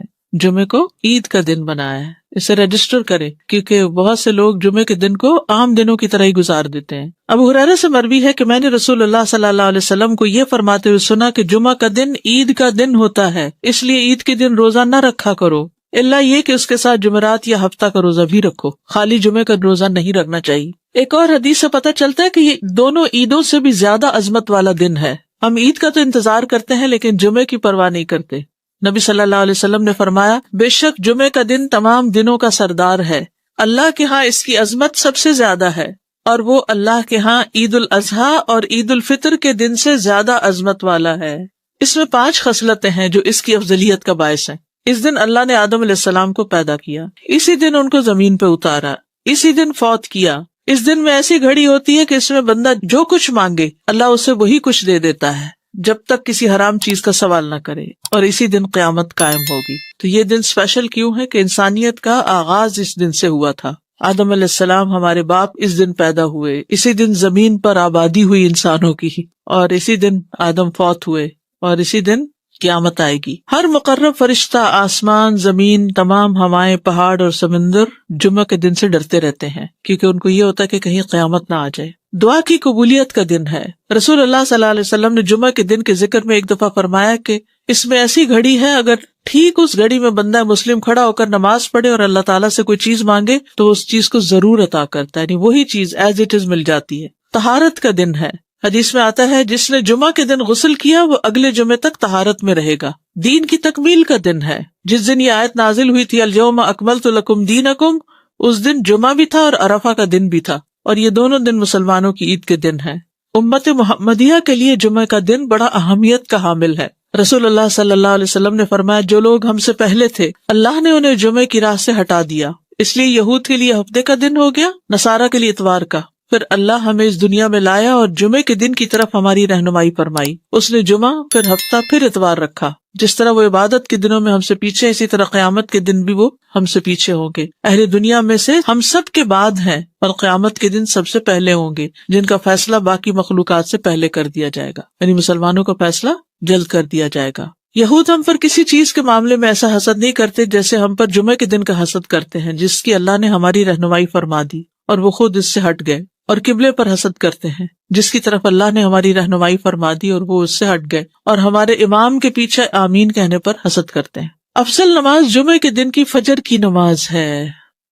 جمعے کو عید کا دن بنایا ہے۔ اسے رجسٹر کرے، کیونکہ بہت سے لوگ جمعے کے دن کو عام دنوں کی طرح ہی گزار دیتے ہیں۔ ابو ہریرہ سے مروی ہے کہ میں نے رسول اللہ صلی اللہ علیہ وسلم کو یہ فرماتے ہوئے سنا کہ جمعہ کا دن عید کا دن ہوتا ہے، اس لیے عید کے دن روزہ نہ رکھا کرو، الا یہ کہ اس کے ساتھ جمعرات یا ہفتہ کا روزہ بھی رکھو، خالی جمعے کا روزہ نہیں رکھنا چاہیے۔ ایک اور حدیث سے پتہ چلتا ہے کہ یہ دونوں عیدوں سے بھی زیادہ عظمت والا دن ہے۔ ہم عید کا تو انتظار کرتے ہیں لیکن جمعے کی پرواہ نہیں کرتے۔ نبی صلی اللہ علیہ وسلم نے فرمایا بے شک جمعے کا دن تمام دنوں کا سردار ہے، اللہ کے ہاں اس کی عظمت سب سے زیادہ ہے، اور وہ اللہ کے ہاں عید الاضحیٰ اور عید الفطر کے دن سے زیادہ عظمت والا ہے۔ اس میں 5 خصلتیں ہیں جو اس کی افضلیت کا باعث ہیں۔ اس دن اللہ نے آدم علیہ السلام کو پیدا کیا، اسی دن ان کو زمین پہ اتارا، اسی دن فوت کیا۔ اس دن میں ایسی گھڑی ہوتی ہے کہ اس میں بندہ جو کچھ مانگے اللہ اسے وہی کچھ دے دیتا ہے، جب تک کسی حرام چیز کا سوال نہ کرے، اور اسی دن قیامت قائم ہوگی۔ تو یہ دن اسپیشل کیوں ہے کہ انسانیت کا آغاز اس دن سے ہوا تھا۔ آدم علیہ السلام ہمارے باپ اس دن پیدا ہوئے، اسی دن زمین پر آبادی ہوئی انسانوں کی، اور اسی دن آدم فوت ہوئے، اور اسی دن قیامت آئے گی۔ ہر مقرب فرشتہ، آسمان، زمین، تمام ہوائیں، پہاڑ اور سمندر جمعہ کے دن سے ڈرتے رہتے ہیں، کیونکہ ان کو یہ ہوتا ہے کہ کہیں قیامت نہ آ جائے۔ دعا کی قبولیت کا دن ہے۔ رسول اللہ صلی اللہ علیہ وسلم نے جمعہ کے دن کے ذکر میں ایک دفعہ فرمایا کہ اس میں ایسی گھڑی ہے، اگر ٹھیک اس گھڑی میں بندہ مسلم کھڑا ہو کر نماز پڑھے اور اللہ تعالیٰ سے کوئی چیز مانگے تو اس چیز کو ضرور عطا کرتا ہے، یعنی وہی چیز ایز اٹ از مل جاتی ہے۔ طہارت کا دن ہے، حدیث میں آتا ہے جس نے جمعہ کے دن غسل کیا وہ اگلے جمعے تک طہارت میں رہے گا۔ دین کی تکمیل کا دن ہے، جس دن یہ آیت نازل ہوئی تھی الیوم اکملت لکم دینکم، اس دن جمعہ بھی تھا اور عرفہ کا دن بھی تھا، اور یہ دونوں دن مسلمانوں کی عید کے دن ہیں۔ امت محمدیہ کے لیے جمعہ کا دن بڑا اہمیت کا حامل ہے۔ رسول اللہ صلی اللہ علیہ وسلم نے فرمایا جو لوگ ہم سے پہلے تھے اللہ نے انہیں جمعے کی راہ سے ہٹا دیا، اس لیے یہود کے لیے ہفتے کا دن ہو گیا، نصارہ کے لیے اتوار کا۔ پھر اللہ ہمیں اس دنیا میں لایا اور جمعے کے دن کی طرف ہماری رہنمائی فرمائی، اس نے جمعہ پھر ہفتہ پھر اتوار رکھا۔ جس طرح وہ عبادت کے دنوں میں ہم سے پیچھے، اسی طرح قیامت کے دن بھی وہ ہم سے پیچھے ہوں گے۔ اہل دنیا میں سے ہم سب کے بعد ہیں اور قیامت کے دن سب سے پہلے ہوں گے، جن کا فیصلہ باقی مخلوقات سے پہلے کر دیا جائے گا، یعنی مسلمانوں کا فیصلہ جلد کر دیا جائے گا۔ یہود ہم پر کسی چیز کے معاملے میں ایسا حسد نہیں کرتے جیسے ہم پر جمعے کے دن کا حسد کرتے ہیں، جس کی اللہ نے ہماری رہنمائی فرما دی اور وہ خود اس سے ہٹ گئے، اور قبلے پر حسد کرتے ہیں جس کی طرف اللہ نے ہماری رہنمائی فرما دی اور وہ اس سے ہٹ گئے، اور ہمارے امام کے پیچھے آمین کہنے پر حسد کرتے ہیں۔ افضل نماز جمعے کے دن کی فجر کی نماز ہے۔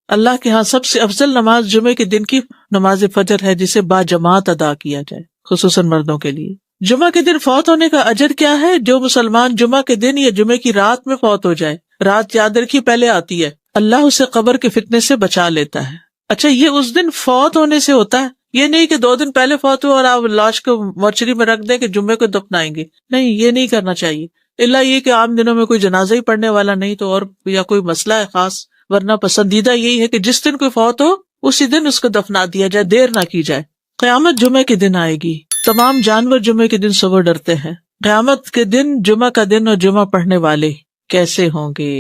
اللہ کے ہاں سب سے افضل نماز جمعے کے دن کی نماز فجر ہے، جسے باجماعت ادا کیا جائے، خصوصاً مردوں کے لیے۔ جمعہ کے دن فوت ہونے کا اجر کیا ہے؟ جو مسلمان جمعہ کے دن یا جمعے کی رات میں فوت ہو جائے، رات یاد رکھی پہلے آتی ہے، اللہ اسے قبر کے فتنے سے بچا لیتا ہے۔ اچھا، یہ اس دن فوت ہونے سے ہوتا ہے، یہ نہیں کہ 2 دن پہلے فوت ہوا اور آپ لاش کو مورچری میں رکھ دیں کہ جمعے کو دفنائیں گے، نہیں، یہ نہیں کرنا چاہیے، الا یہ کہ عام دنوں میں کوئی جنازہ ہی پڑھنے والا نہیں تو، اور یا کوئی مسئلہ ہے خاص، ورنہ پسندیدہ یہی ہے کہ جس دن کوئی فوت ہو اسی دن اس کو دفنا دیا جائے، دیر نہ کی جائے۔ قیامت جمعے کے دن آئے گی، تمام جانور جمعے کے دن صبح ڈرتے ہیں۔ قیامت کے دن جمعہ کا دن اور جمعہ پڑھنے والے کیسے ہوں گے؟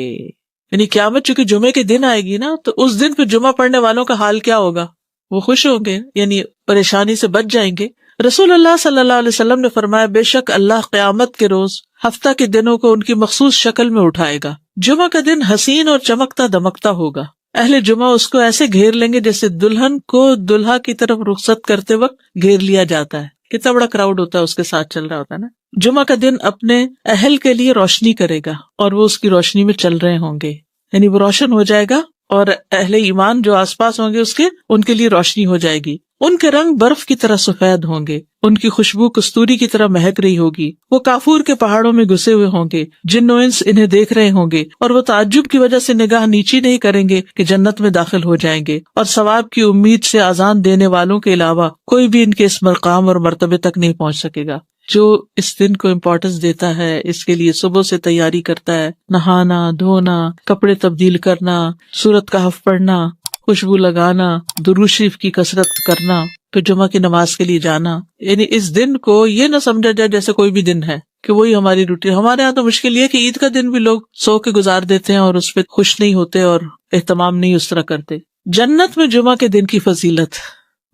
یعنی قیامت چونکہ جمعے کے دن آئے گی نا، تو اس دن پھر جمعہ پڑھنے والوں کا حال کیا ہوگا؟ وہ خوش ہوں گے، یعنی پریشانی سے بچ جائیں گے۔ رسول اللہ صلی اللہ علیہ وسلم نے فرمایا بے شک اللہ قیامت کے روز ہفتہ کے دنوں کو ان کی مخصوص شکل میں اٹھائے گا۔ جمعہ کا دن حسین اور چمکتا دمکتا ہوگا، اہل جمعہ اس کو ایسے گھیر لیں گے جیسے دلہن کو دلہا کی طرف رخصت کرتے وقت گھیر لیا جاتا ہے۔ کتنا بڑا کراؤڈ ہوتا ہے اس کے ساتھ چل رہا ہوتا ہے نا۔ جمعہ کا دن اپنے اہل کے لیے روشنی کرے گا اور وہ اس کی روشنی میں چل رہے ہوں گے، یعنی وہ روشن ہو جائے گا اور اہل ایمان جو آس پاس ہوں گے ان کے لیے روشنی ہو جائے گی۔ ان کے رنگ برف کی طرح سفید ہوں گے، ان کی خوشبو کستوری کی طرح مہک رہی ہوگی۔ وہ کافور کے پہاڑوں میں گھسے ہوئے ہوں گے، جن و انس انہیں دیکھ رہے ہوں گے، اور وہ تعجب کی وجہ سے نگاہ نیچی نہیں کریں گے کہ جنت میں داخل ہو جائیں گے، اور ثواب کی امید سے اذان دینے والوں کے علاوہ کوئی بھی ان کے اس مقام اور مرتبے تک نہیں پہنچ سکے گا۔ جو اس دن کو امپورٹنس دیتا ہے، اس کے لیے صبح سے تیاری کرتا ہے، نہانا دھونا، کپڑے تبدیل کرنا، سورۃ کہف پڑھنا، خوشبو لگانا، درود شریف کی کثرت کرنا، پھر جمعہ کی نماز کے لیے جانا، یعنی اس دن کو یہ نہ سمجھا جائے جیسے کوئی بھی دن ہے کہ وہی ہماری روٹین۔ ہمارے یہاں تو مشکل یہ کہ عید کا دن بھی لوگ سو کے گزار دیتے ہیں اور اس پہ خوش نہیں ہوتے اور اہتمام نہیں اس طرح کرتے۔ جنت میں جمعہ کے دن کی فضیلت،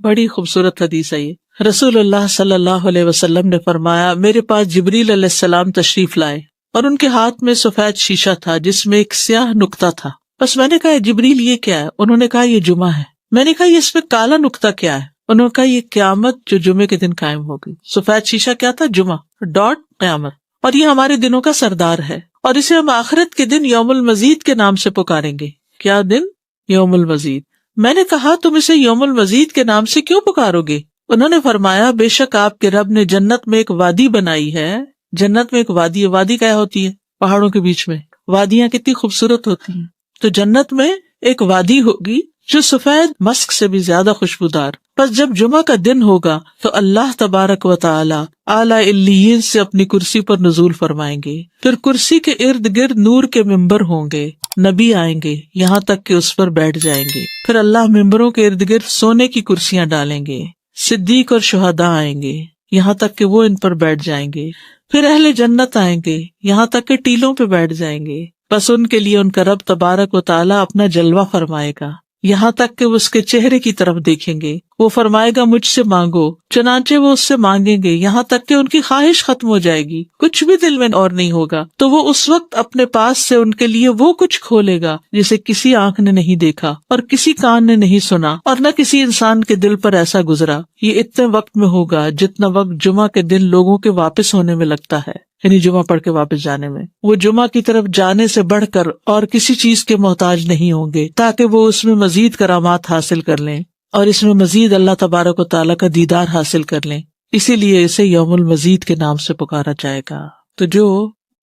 بڑی خوبصورت حدیث ہے یہ۔ رسول اللہ صلی اللہ علیہ وسلم نے فرمایا میرے پاس جبریل علیہ السلام تشریف لائے اور ان کے ہاتھ میں سفید شیشہ تھا جس میں ایک سیاہ نقطہ تھا۔ بس میں نے کہا جبریل یہ کیا ہے؟ انہوں نے کہا یہ جمعہ ہے۔ میں نے کہا یہ اس میں کالا نقطہ کیا ہے؟ انہوں نے کہا یہ قیامت جو جمعے کے دن قائم ہوگی۔ سفید شیشہ کیا تھا؟ جمعہ، ڈاٹ قیامت، اور یہ ہمارے دنوں کا سردار ہے، اور اسے ہم آخرت کے دن یوم المزید کے نام سے پکاریں گے۔ کیا دن؟ یوم المزید۔ میں نے کہا تم اسے یوم المزید کے نام سے کیوں پکارو گے؟ انہوں نے فرمایا بے شک آپ کے رب نے جنت میں ایک وادی بنائی ہے۔ جنت میں ایک وادی ہے۔ وادی کیا ہوتی ہے؟ پہاڑوں کے بیچ میں۔ وادیاں کتنی خوبصورت ہوتی ہیں۔ تو جنت میں ایک وادی ہوگی جو سفید مسک سے بھی زیادہ خوشبودار۔ بس جب جمعہ کا دن ہوگا تو اللہ تبارک و تعالی اعلیٰ علیین سے اپنی کرسی پر نزول فرمائیں گے، پھر کرسی کے ارد گرد نور کے ممبر ہوں گے، نبی آئیں گے یہاں تک کہ اس پر بیٹھ جائیں گے، پھر اللہ ممبروں کے ارد گرد سونے کی کرسیاں ڈالیں گے، صدیق اور شہداء آئیں گے یہاں تک کہ وہ ان پر بیٹھ جائیں گے، پھر اہل جنت آئیں گے یہاں تک کہ ٹیلوں پہ بیٹھ جائیں گے، بس ان کے لیے ان کا رب تبارک و تعالی اپنا جلوہ فرمائے گا یہاں تک کہ وہ اس کے چہرے کی طرف دیکھیں گے، وہ فرمائے گا مجھ سے مانگو، چنانچہ وہ اس سے مانگیں گے یہاں تک کہ ان کی خواہش ختم ہو جائے گی، کچھ بھی دل میں اور نہیں ہوگا، تو وہ اس وقت اپنے پاس سے ان کے لیے وہ کچھ کھولے گا جسے کسی آنکھ نے نہیں دیکھا اور کسی کان نے نہیں سنا اور نہ کسی انسان کے دل پر ایسا گزرا۔ یہ اتنے وقت میں ہوگا جتنا وقت جمعہ کے دن لوگوں کے واپس ہونے میں لگتا ہے، یعنی جمعہ پڑھ کے واپس جانے میں۔ وہ جمعہ کی طرف جانے سے بڑھ کر اور کسی چیز کے محتاج نہیں ہوں گے تاکہ وہ اس میں مزید کرامات حاصل کر لیں اور اس میں مزید اللہ تبارک و تعالیٰ کا دیدار حاصل کر لیں، اسی لیے اسے یوم المزید کے نام سے پکارا جائے گا۔ تو جو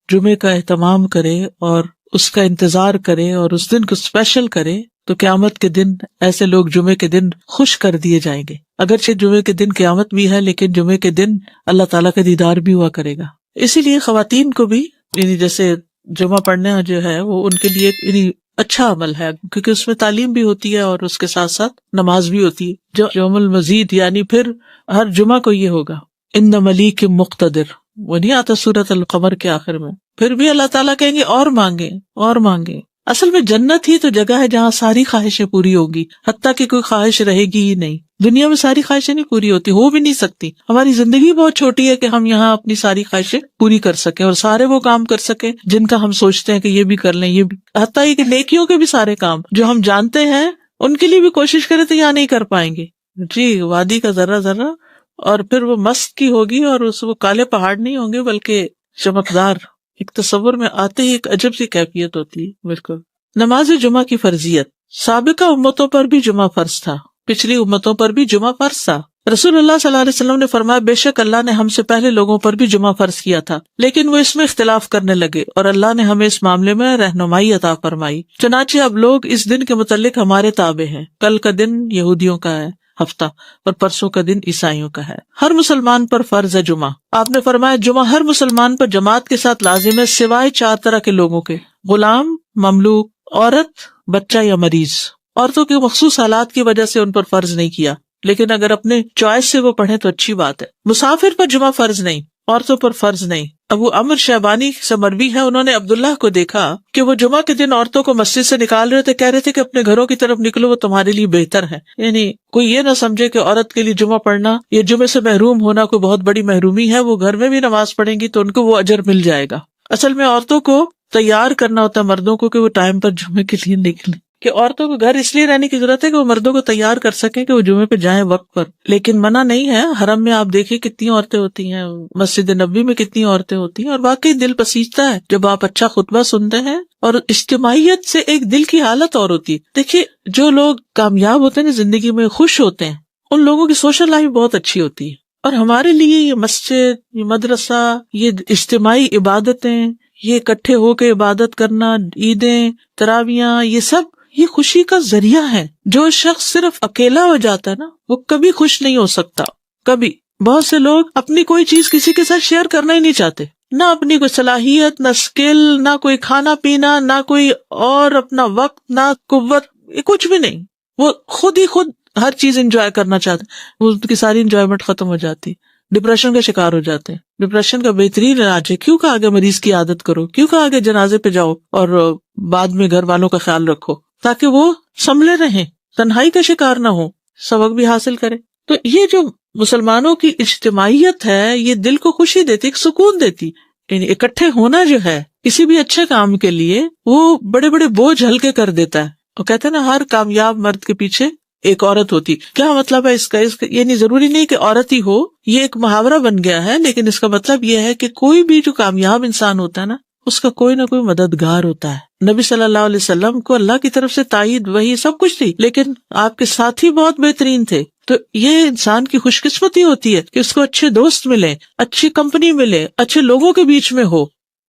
جمعے کا اہتمام کرے اور اس کا انتظار کرے اور اس دن کو اسپیشل کرے تو قیامت کے دن ایسے لوگ جمعے کے دن خوش کر دیے جائیں گے۔ اگرچہ جمعے کے دن قیامت بھی ہے لیکن جمعے کے دن اللہ تعالیٰ کا دیدار بھی ہوا کرے گا۔ اسی لیے خواتین کو بھی یعنی جیسے جمعہ پڑھنا جو ہے وہ ان کے لیے یعنی اچھا عمل ہے، کیونکہ اس میں تعلیم بھی ہوتی ہے اور اس کے ساتھ ساتھ نماز بھی ہوتی ہے۔ جو یوم المزید یعنی پھر ہر جمعہ کو یہ ہوگا ان ملیک مقتدر، وہ نہیں آتا سورۃ القمر کے آخر میں، پھر بھی اللہ تعالیٰ کہیں گے اور مانگے اور مانگے۔ اصل میں جنت ہی تو جگہ ہے جہاں ساری خواہشیں پوری ہوگی، حتیٰ کہ کوئی خواہش رہے گی ہی نہیں۔ دنیا میں ساری خواہشیں نہیں پوری ہوتی، ہو بھی نہیں سکتی۔ ہماری زندگی بہت چھوٹی ہے کہ ہم یہاں اپنی ساری خواہشیں پوری کر سکیں اور سارے وہ کام کر سکیں جن کا ہم سوچتے ہیں کہ یہ بھی کر لیں، یہ بھی، حتیٰ کہ نیکیوں کے بھی سارے کام جو ہم جانتے ہیں ان کے لیے بھی کوشش کریں تو یہاں نہیں کر پائیں گے۔ جی وادی کا ذرہ ذرہ، اور پھر وہ مست کی ہوگی اور وہ کالے پہاڑ نہیں ہوں گے بلکہ چمکدار۔ ایک تصور میں آتے ہی ایک عجب سی کیفیت ہوتی ہے۔ بالکل۔ نماز جمعہ کی فرضیت، سابقہ امتوں پر بھی جمعہ فرض تھا، پچھلی امتوں پر بھی جمعہ فرض تھا۔ رسول اللہ صلی اللہ علیہ وسلم نے فرمایا بے شک اللہ نے ہم سے پہلے لوگوں پر بھی جمعہ فرض کیا تھا لیکن وہ اس میں اختلاف کرنے لگے اور اللہ نے ہمیں اس معاملے میں رہنمائی عطا فرمائی، چنانچہ اب لوگ اس دن کے متعلق ہمارے تابع ہیں۔ کل کا دن یہودیوں کا ہے ہفتہ اور پرسوں کا دن عیسائیوں کا ہے۔ ہر مسلمان پر فرض ہے جمعہ۔ آپ نے فرمایا جمعہ ہر مسلمان پر جماعت کے ساتھ لازم ہے سوائے 4 طرح کے لوگوں کے: غلام، مملوک، عورت، بچہ یا مریض۔ عورتوں کے مخصوص حالات کی وجہ سے ان پر فرض نہیں کیا، لیکن اگر اپنے چوائس سے وہ پڑھیں تو اچھی بات ہے۔ مسافر پر جمعہ فرض نہیں، عورتوں پر فرض نہیں۔ ابو عمر شیبانی سے مروی ہے، انہوں نے عبداللہ کو دیکھا کہ وہ جمعہ کے دن عورتوں کو مسجد سے نکال رہے تھے، کہہ رہے تھے کہ اپنے گھروں کی طرف نکلو، وہ تمہارے لیے بہتر ہے۔ یعنی کوئی یہ نہ سمجھے کہ عورت کے لیے جمعہ پڑھنا یا جمعے سے محروم ہونا کوئی بہت بڑی محرومی ہے، وہ گھر میں بھی نماز پڑھیں گی تو ان کو وہ اجر مل جائے گا۔ اصل میں عورتوں کو تیار کرنا ہوتا ہے مردوں کو کہ وہ ٹائم پر جمعے کے لیے نکلیں، کہ عورتوں کو گھر اس لیے رہنے کی ضرورت ہے کہ وہ مردوں کو تیار کر سکیں کہ وہ جمعے پہ جائیں وقت پر۔ لیکن منع نہیں ہے، حرم میں آپ دیکھیں کتنی عورتیں ہوتی ہیں، مسجد نبوی میں کتنی عورتیں ہوتی ہیں، اور واقعی دل پسیجتا ہے جب آپ اچھا خطبہ سنتے ہیں، اور اجتماعیت سے ایک دل کی حالت اور ہوتی ہے۔ دیکھیے جو لوگ کامیاب ہوتے ہیں زندگی میں، خوش ہوتے ہیں، ان لوگوں کی سوشل لائف بہت اچھی ہوتی ہے۔ اور ہمارے لیے یہ مسجد، یہ مدرسہ، یہ اجتماعی عبادتیں، یہ اکٹھے ہو کے عبادت کرنا، عیدیں، تراویحاں، یہ سب یہ خوشی کا ذریعہ ہے۔ جو شخص صرف اکیلا ہو جاتا ہے نا، وہ کبھی خوش نہیں ہو سکتا، کبھی۔ بہت سے لوگ اپنی کوئی چیز کسی کے ساتھ شیئر کرنا ہی نہیں چاہتے، نہ اپنی کوئی صلاحیت، نہ اسکل، نہ کوئی کھانا پینا، نہ کوئی اور اپنا وقت، نہ قوت، کچھ بھی نہیں۔ وہ خود ہی خود ہر چیز انجوائے کرنا چاہتے ہیں، وہ ان کی ساری انجوائمنٹ ختم ہو جاتی، ڈپریشن کا شکار ہو جاتے ہیں۔ ڈپریشن کا بہترین علاج ہے، کیوں کہ آگے مریض کی عادت کرو، کیوں کہ آگے جنازے پہ جاؤ اور بعد میں گھر والوں کا خیال رکھو تاکہ وہ سنبھلے رہیں، تنہائی کا شکار نہ ہو، سبق بھی حاصل کرے۔ تو یہ جو مسلمانوں کی اجتماعیت ہے یہ دل کو خوشی دیتی، ایک سکون دیتی۔ یعنی اکٹھے ہونا جو ہے کسی بھی اچھے کام کے لیے وہ بڑے بڑے بوجھ ہلکے کر دیتا ہے۔ وہ کہتے ہیں نا ہر کامیاب مرد کے پیچھے ایک عورت ہوتی۔ کیا مطلب ہے اس کا؟ یعنی ضروری نہیں کہ عورت ہی ہو، یہ ایک محاورہ بن گیا ہے، لیکن اس کا مطلب یہ ہے کہ کوئی بھی جو کامیاب انسان ہوتا ہے نا، اس کا کوئی نہ کوئی مددگار ہوتا ہے۔ نبی صلی اللہ علیہ وسلم کو اللہ کی طرف سے تائید، وہی سب کچھ تھی، لیکن آپ کے ساتھی بہت بہترین تھے۔ تو یہ انسان کی خوش قسمتی ہوتی ہے کہ اس کو اچھے دوست ملے، اچھی کمپنی ملے، اچھے لوگوں کے بیچ میں ہو،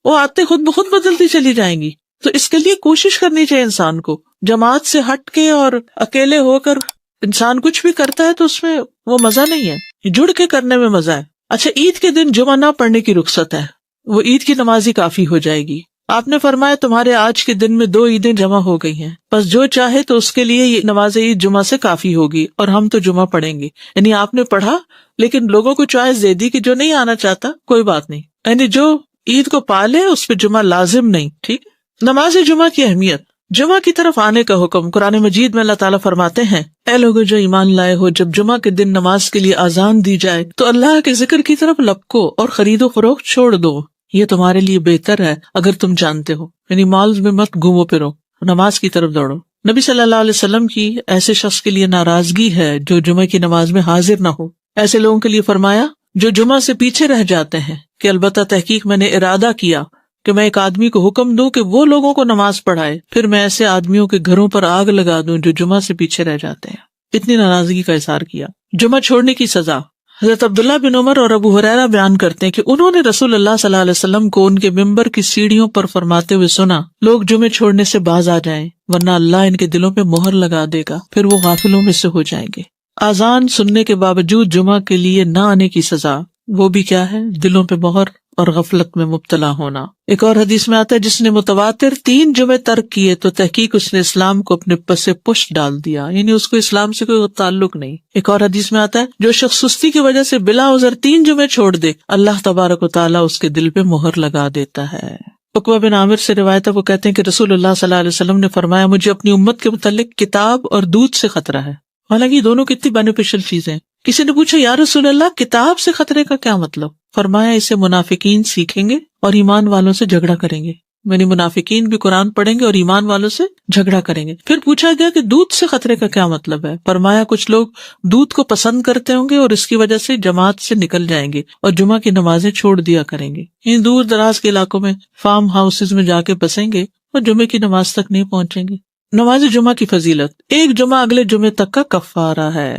وہ آتے خود بخود بدلتی چلی جائیں گی۔ تو اس کے لیے کوشش کرنی چاہیے انسان کو، جماعت سے ہٹ کے اور اکیلے ہو کر انسان کچھ بھی کرتا ہے تو اس میں وہ مزہ نہیں ہے، جڑ کے کرنے میں مزہ ہے۔ اچھا، عید کے دن جمعہ نہ پڑھنے کی رخصت ہے، وہ عید کی نماز ہی کافی ہو جائے گی۔ آپ نے فرمایا تمہارے آج کے دن میں 2 عیدیں جمع ہو گئی ہیں، بس جو چاہے تو اس کے لیے یہ نماز عید جمعہ سے کافی ہوگی، اور ہم تو جمعہ پڑھیں گے۔ یعنی آپ نے پڑھا لیکن لوگوں کو چوائس دے دی کہ جو نہیں آنا چاہتا کوئی بات نہیں، یعنی جو عید کو پالے اس پہ جمعہ لازم نہیں۔ ٹھیک۔ نماز جمعہ کی اہمیت، جمعہ کی طرف آنے کا حکم قرآن مجید میں اللہ تعالیٰ فرماتے ہیں، اے لوگو جو ایمان لائے ہو، جب جمعہ کے دن نماز کے لیے اذان دی جائے تو اللہ کے ذکر کی طرف لپکو اور خرید و فروخت چھوڑ دو، یہ تمہارے لیے بہتر ہے اگر تم جانتے ہو، یعنی مالز میں مت گھومو پھرو، نماز کی طرف دوڑو۔ نبی صلی اللہ علیہ وسلم کی ایسے شخص کے لیے ناراضگی ہے جو جمعہ کی نماز میں حاضر نہ ہو۔ ایسے لوگوں کے لیے فرمایا جو جمعہ سے پیچھے رہ جاتے ہیں کہ البتہ تحقیق میں نے ارادہ کیا کہ میں ایک آدمی کو حکم دوں کہ وہ لوگوں کو نماز پڑھائے، پھر میں ایسے آدمیوں کے گھروں پر آگ لگا دوں جو جمعہ سے پیچھے رہ جاتے ہیں۔ اتنی ناراضگی کا اظہار کیا۔ جمعہ چھوڑنے کی سزا، حضرت عبداللہ بن عمر اور ابو ہریرہ بیان کرتے ہیں کہ انہوں نے رسول اللہ صلی اللہ علیہ وسلم کو ان کے ممبر کی سیڑھیوں پر فرماتے ہوئے سنا، لوگ جمعے چھوڑنے سے باز آ جائیں ورنہ اللہ ان کے دلوں پہ مہر لگا دے گا، پھر وہ غافلوں میں سے ہو جائیں گے۔ اذان سننے کے باوجود جمعہ کے لیے نہ آنے کی سزا، وہ بھی کیا ہے؟ دلوں پہ مہر اور غفلت میں مبتلا ہونا۔ ایک اور حدیث میں آتا ہے جس نے متواتر 3 جمعے ترک کیے تو تحقیق اس نے اسلام کو اپنے پس پشت ڈال دیا، یعنی اس کو اسلام سے کوئی تعلق نہیں۔ ایک اور حدیث میں آتا ہے جو شخص سستی کی وجہ سے بلا عذر 3 جمعے چھوڑ دے، اللہ تبارک و تعالیٰ اس کے دل پہ مہر لگا دیتا ہے۔ عقبہ بن عامر سے روایت ہے، وہ کہتے ہیں کہ رسول اللہ صلی اللہ علیہ وسلم نے فرمایا مجھے اپنی امت کے متعلق کتاب اور دودھ سے خطرہ ہے۔ حالانکہ یہ دونوں کتنی بینیفیشل چیزیں ہیں۔ کسی نے پوچھا یا رسول اللہ کتاب سے خطرے کا کیا مطلب؟ فرمایا اسے منافقین سیکھیں گے اور ایمان والوں سے جھگڑا کریں گے، یعنی منافقین بھی قرآن پڑھیں گے اور ایمان والوں سے جھگڑا کریں گے۔ پھر پوچھا گیا کہ دودھ سے خطرے کا کیا مطلب ہے؟ فرمایا کچھ لوگ دودھ کو پسند کرتے ہوں گے اور اس کی وجہ سے جماعت سے نکل جائیں گے اور جمعہ کی نمازیں چھوڑ دیا کریں گے، ان دور دراز کے علاقوں میں فارم ہاؤسز میں جا کے بسیں گے اور جمعے کی نماز تک نہیں پہنچیں گے۔ نماز جمعہ کی فضیلت، ایک جمعہ اگلے جمعے تک کا کفارہ ہے،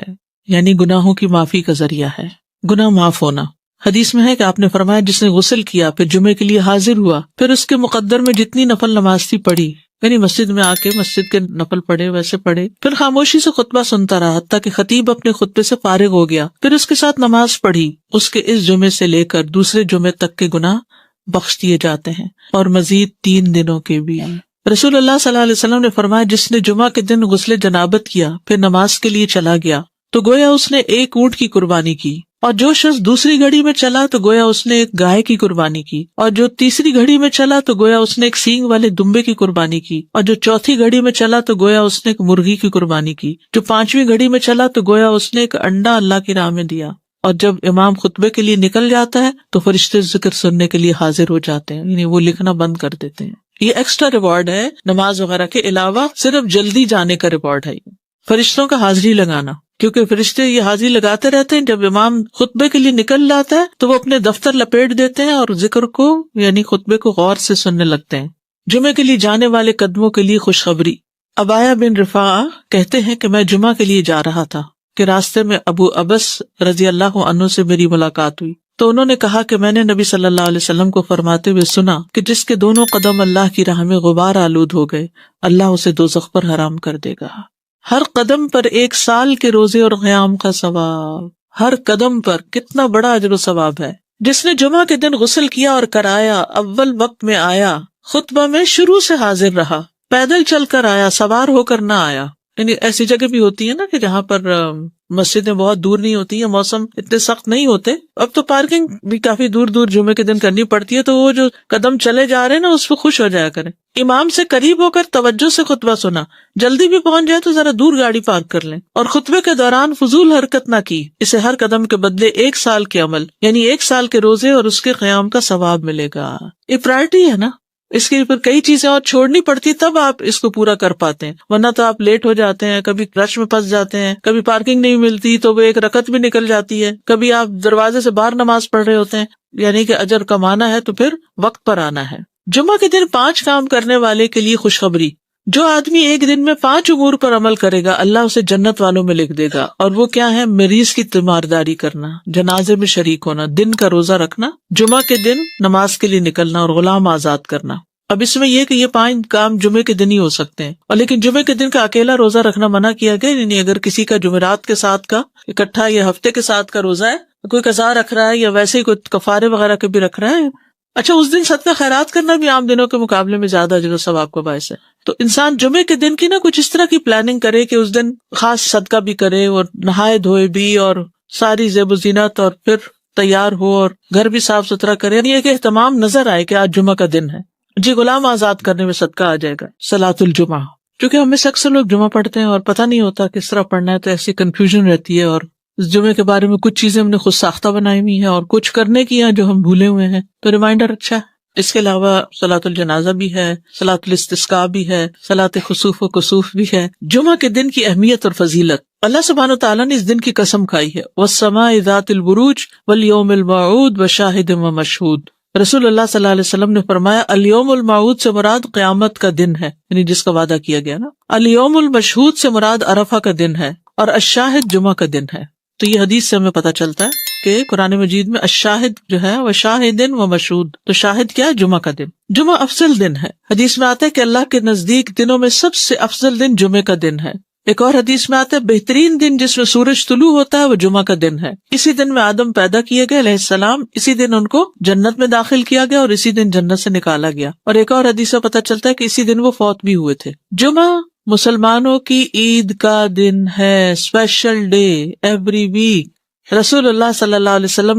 یعنی گناہوں کی معافی کا ذریعہ ہے، گناہ معاف ہونا۔ حدیث میں ہے کہ آپ نے فرمایا جس نے غسل کیا پھر جمعے کے لیے حاضر ہوا، پھر اس کے مقدر میں جتنی نفل نماز تھی پڑھی، یعنی مسجد میں آ کے مسجد کے نفل پڑھے ویسے پڑھے، پھر خاموشی سے خطبہ سنتا رہا حتیٰ کہ خطیب اپنے خطبے سے فارغ ہو گیا، پھر اس کے ساتھ نماز پڑھی، اس کے اس جمعے سے لے کر دوسرے جمعے تک کے گناہ بخش دیے جاتے ہیں اور مزید 3 دنوں کے بھی۔ رسول اللہ صلی اللہ علیہ وسلم نے فرمایا جس نے جمعہ کے دن غسل جنابت کیا پھر نماز کے لیے چلا گیا تو گویا اس نے ایک اونٹ کی قربانی کی، اور جو شخص دوسری گھڑی میں چلا تو گویا اس نے ایک گائے کی قربانی کی، اور جو تیسری گھڑی میں چلا تو گویا اس نے ایک سینگ والے دمبے کی قربانی کی، اور جو چوتھی گھڑی میں چلا تو گویا اس نے ایک مرغی کی قربانی کی، جو 5ویں گھڑی میں چلا تو گویا اس نے ایک انڈا اللہ کی راہ میں دیا۔ اور جب امام خطبے کے لیے نکل جاتا ہے تو فرشتے ذکر سننے کے لیے حاضر ہو جاتے ہیں، یعنی وہ لکھنا بند کر دیتے ہیں۔ یہ ایکسٹرا ریوارڈ ہے نماز وغیرہ کے علاوہ، صرف جلدی جانے کا ریوارڈ ہے فرشتوں کا حاضری لگانا، کیونکہ فرشتے یہ حاضری لگاتے رہتے ہیں۔ جب امام خطبے کے لیے نکل جاتا ہے تو وہ اپنے دفتر لپیٹ دیتے ہیں اور ذکر کو یعنی خطبے کو غور سے سننے لگتے ہیں۔ جمعے کے لیے جانے والے قدموں کے لیے خوشخبری۔ عبایہ بن رفاعہ کہتے ہیں کہ میں جمعہ کے لیے جا رہا تھا کہ راستے میں ابو عبس رضی اللہ عنہ سے میری ملاقات ہوئی تو انہوں نے کہا کہ میں نے نبی صلی اللہ علیہ وسلم کو فرماتے ہوئے سنا کہ جس کے دونوں قدم اللہ کی راہ میں غبار آلود ہو گئے اللہ اسے دوزخ پر حرام کر دے گا۔ ہر قدم پر 1 سال کے روزے اور قیام کا ثواب، ہر قدم پر کتنا بڑا اجر و ثواب ہے۔ جس نے جمعہ کے دن غسل کیا اور کرایا، اول وقت میں آیا، خطبہ میں شروع سے حاضر رہا، پیدل چل کر آیا، سوار ہو کر نہ آیا، یعنی ایسی جگہ بھی ہوتی ہے نا کہ جہاں پر مسجدیں بہت دور نہیں ہوتی ہیں، موسم اتنے سخت نہیں ہوتے، اب تو پارکنگ بھی کافی دور دور جمعے کے دن کرنی پڑتی ہے، تو وہ جو قدم چلے جا رہے ہیں نا اس پہ خوش ہو جایا کریں۔ امام سے قریب ہو کر توجہ سے خطبہ سنا، جلدی بھی پہنچ جائے تو ذرا دور گاڑی پارک کر لیں، اور خطبے کے دوران فضول حرکت نہ کی، اسے ہر قدم کے بدلے 1 سال کے عمل یعنی 1 سال کے روزے اور اس کے قیام کا ثواب ملے گا۔ یہ پرائرٹی ہے نا، اس کے اوپر کئی چیزیں اور چھوڑنی پڑتی تب آپ اس کو پورا کر پاتے ہیں، ورنہ تو آپ لیٹ ہو جاتے ہیں، کبھی رش میں پھنس جاتے ہیں، کبھی پارکنگ نہیں ملتی تو وہ 1 رکعت بھی نکل جاتی ہے، کبھی آپ دروازے سے باہر نماز پڑھ رہے ہوتے ہیں، یعنی کہ اجر کمانا ہے تو پھر وقت پر آنا ہے۔ جمعہ کے دن 5 کام کرنے والے کے لیے خوشخبری۔ جو آدمی ایک دن میں 5 امور پر عمل کرے گا اللہ اسے جنت والوں میں لکھ دے گا، اور وہ کیا ہے؟ مریض کی تیمارداری کرنا، جنازے میں شریک ہونا، دن کا روزہ رکھنا، جمعہ کے دن نماز کے لیے نکلنا اور غلام آزاد کرنا۔ اب اس میں یہ کہ یہ 5 کام جمعے کے دن ہی ہو سکتے ہیں، اور لیکن جمعے کے دن کا اکیلا روزہ رکھنا منع کیا گیا، یعنی اگر کسی کا جمعرات کے ساتھ کا اکٹھا یا ہفتے کے ساتھ کا روزہ ہے، کوئی قضا رکھ رہا ہے یا ویسے ہی کوئی کفارے وغیرہ کے بھی رکھ رہا ہے، اچھا اس دن صدقہ خیرات کرنا بھی عام دنوں کے مقابلے میں زیادہ اجر و ثواب کا باعث ہے، تو انسان جمعے کے دن کی نا کچھ اس طرح کی پلاننگ کرے کہ اس دن خاص صدقہ بھی کرے اور نہائے دھوئے بھی اور ساری زیب و زینت اور پھر تیار ہو اور گھر بھی صاف ستھرا کرے، یعنی کہ اہتمام نظر آئے کہ آج جمعہ کا دن ہے۔ جی غلام آزاد کرنے میں صدقہ آ جائے گا. صلاۃ الجمعہ، کیونکہ ہم میں سے اکثر لوگ جمعہ پڑھتے ہیں اور پتہ نہیں ہوتا کس طرح پڑھنا ہے، تو ایسی کنفیوژن رہتی ہے، اور اس جمعے کے بارے میں کچھ چیزیں ہم نے خود ساختہ بنائی ہوئی ہیں اور کچھ کرنے کی ہیں جو ہم بھولے ہوئے ہیں، تو ریمائنڈر اچھا ہے. اس کے علاوہ صلاۃ الجنازہ بھی ہے، صلاۃ الاستسقاء بھی ہے، صلاۃ خسوف و کسوف بھی ہے. جمعہ کے دن کی اہمیت اور فضیلت. اللہ سبحانہ وتعالیٰ نے اس دن کی قسم کھائی ہے، وَالسَّمَاءِ ذَاتِ الْبُرُوجِ وَالْيَوْمِ الْمَوْعُودِ وَشَاهِدٍ وَمَشْهُودٍ. رسول اللہ صلی اللہ علیہ وسلم نے فرمایا الیوم الموعود سے مراد قیامت کا دن ہے، یعنی جس کا وعدہ کیا گیا نا. الیوم المشہود سے مراد عرفہ کا دن ہے، اور الشاہد جمعہ کا دن ہے. تو یہ حدیث سے ہمیں پتہ چلتا ہے کہ قرآن مجید میں الشاہد جو ہے وہ شاہد و مشہود، تو شاہد کیا ہے؟ جمعہ کا دن. جمعہ افضل دن ہے. حدیث میں آتا ہے کہ اللہ کے نزدیک دنوں میں سب سے افضل دن جمعے کا دن ہے. ایک اور حدیث میں آتا ہے بہترین دن جس میں سورج طلوع ہوتا ہے وہ جمعہ کا دن ہے. اسی دن میں آدم پیدا کیے گئے علیہ السلام، اسی دن ان کو جنت میں داخل کیا گیا اور اسی دن جنت سے نکالا گیا. اور ایک اور حدیث سے پتہ چلتا ہے کہ اسی دن وہ فوت بھی ہوئے تھے. جمعہ مسلمانوں کی عید کا دن ہے، اسپیشل ڈے ایوری ویک. رسول اللہ صلی اللہ علیہ وسلم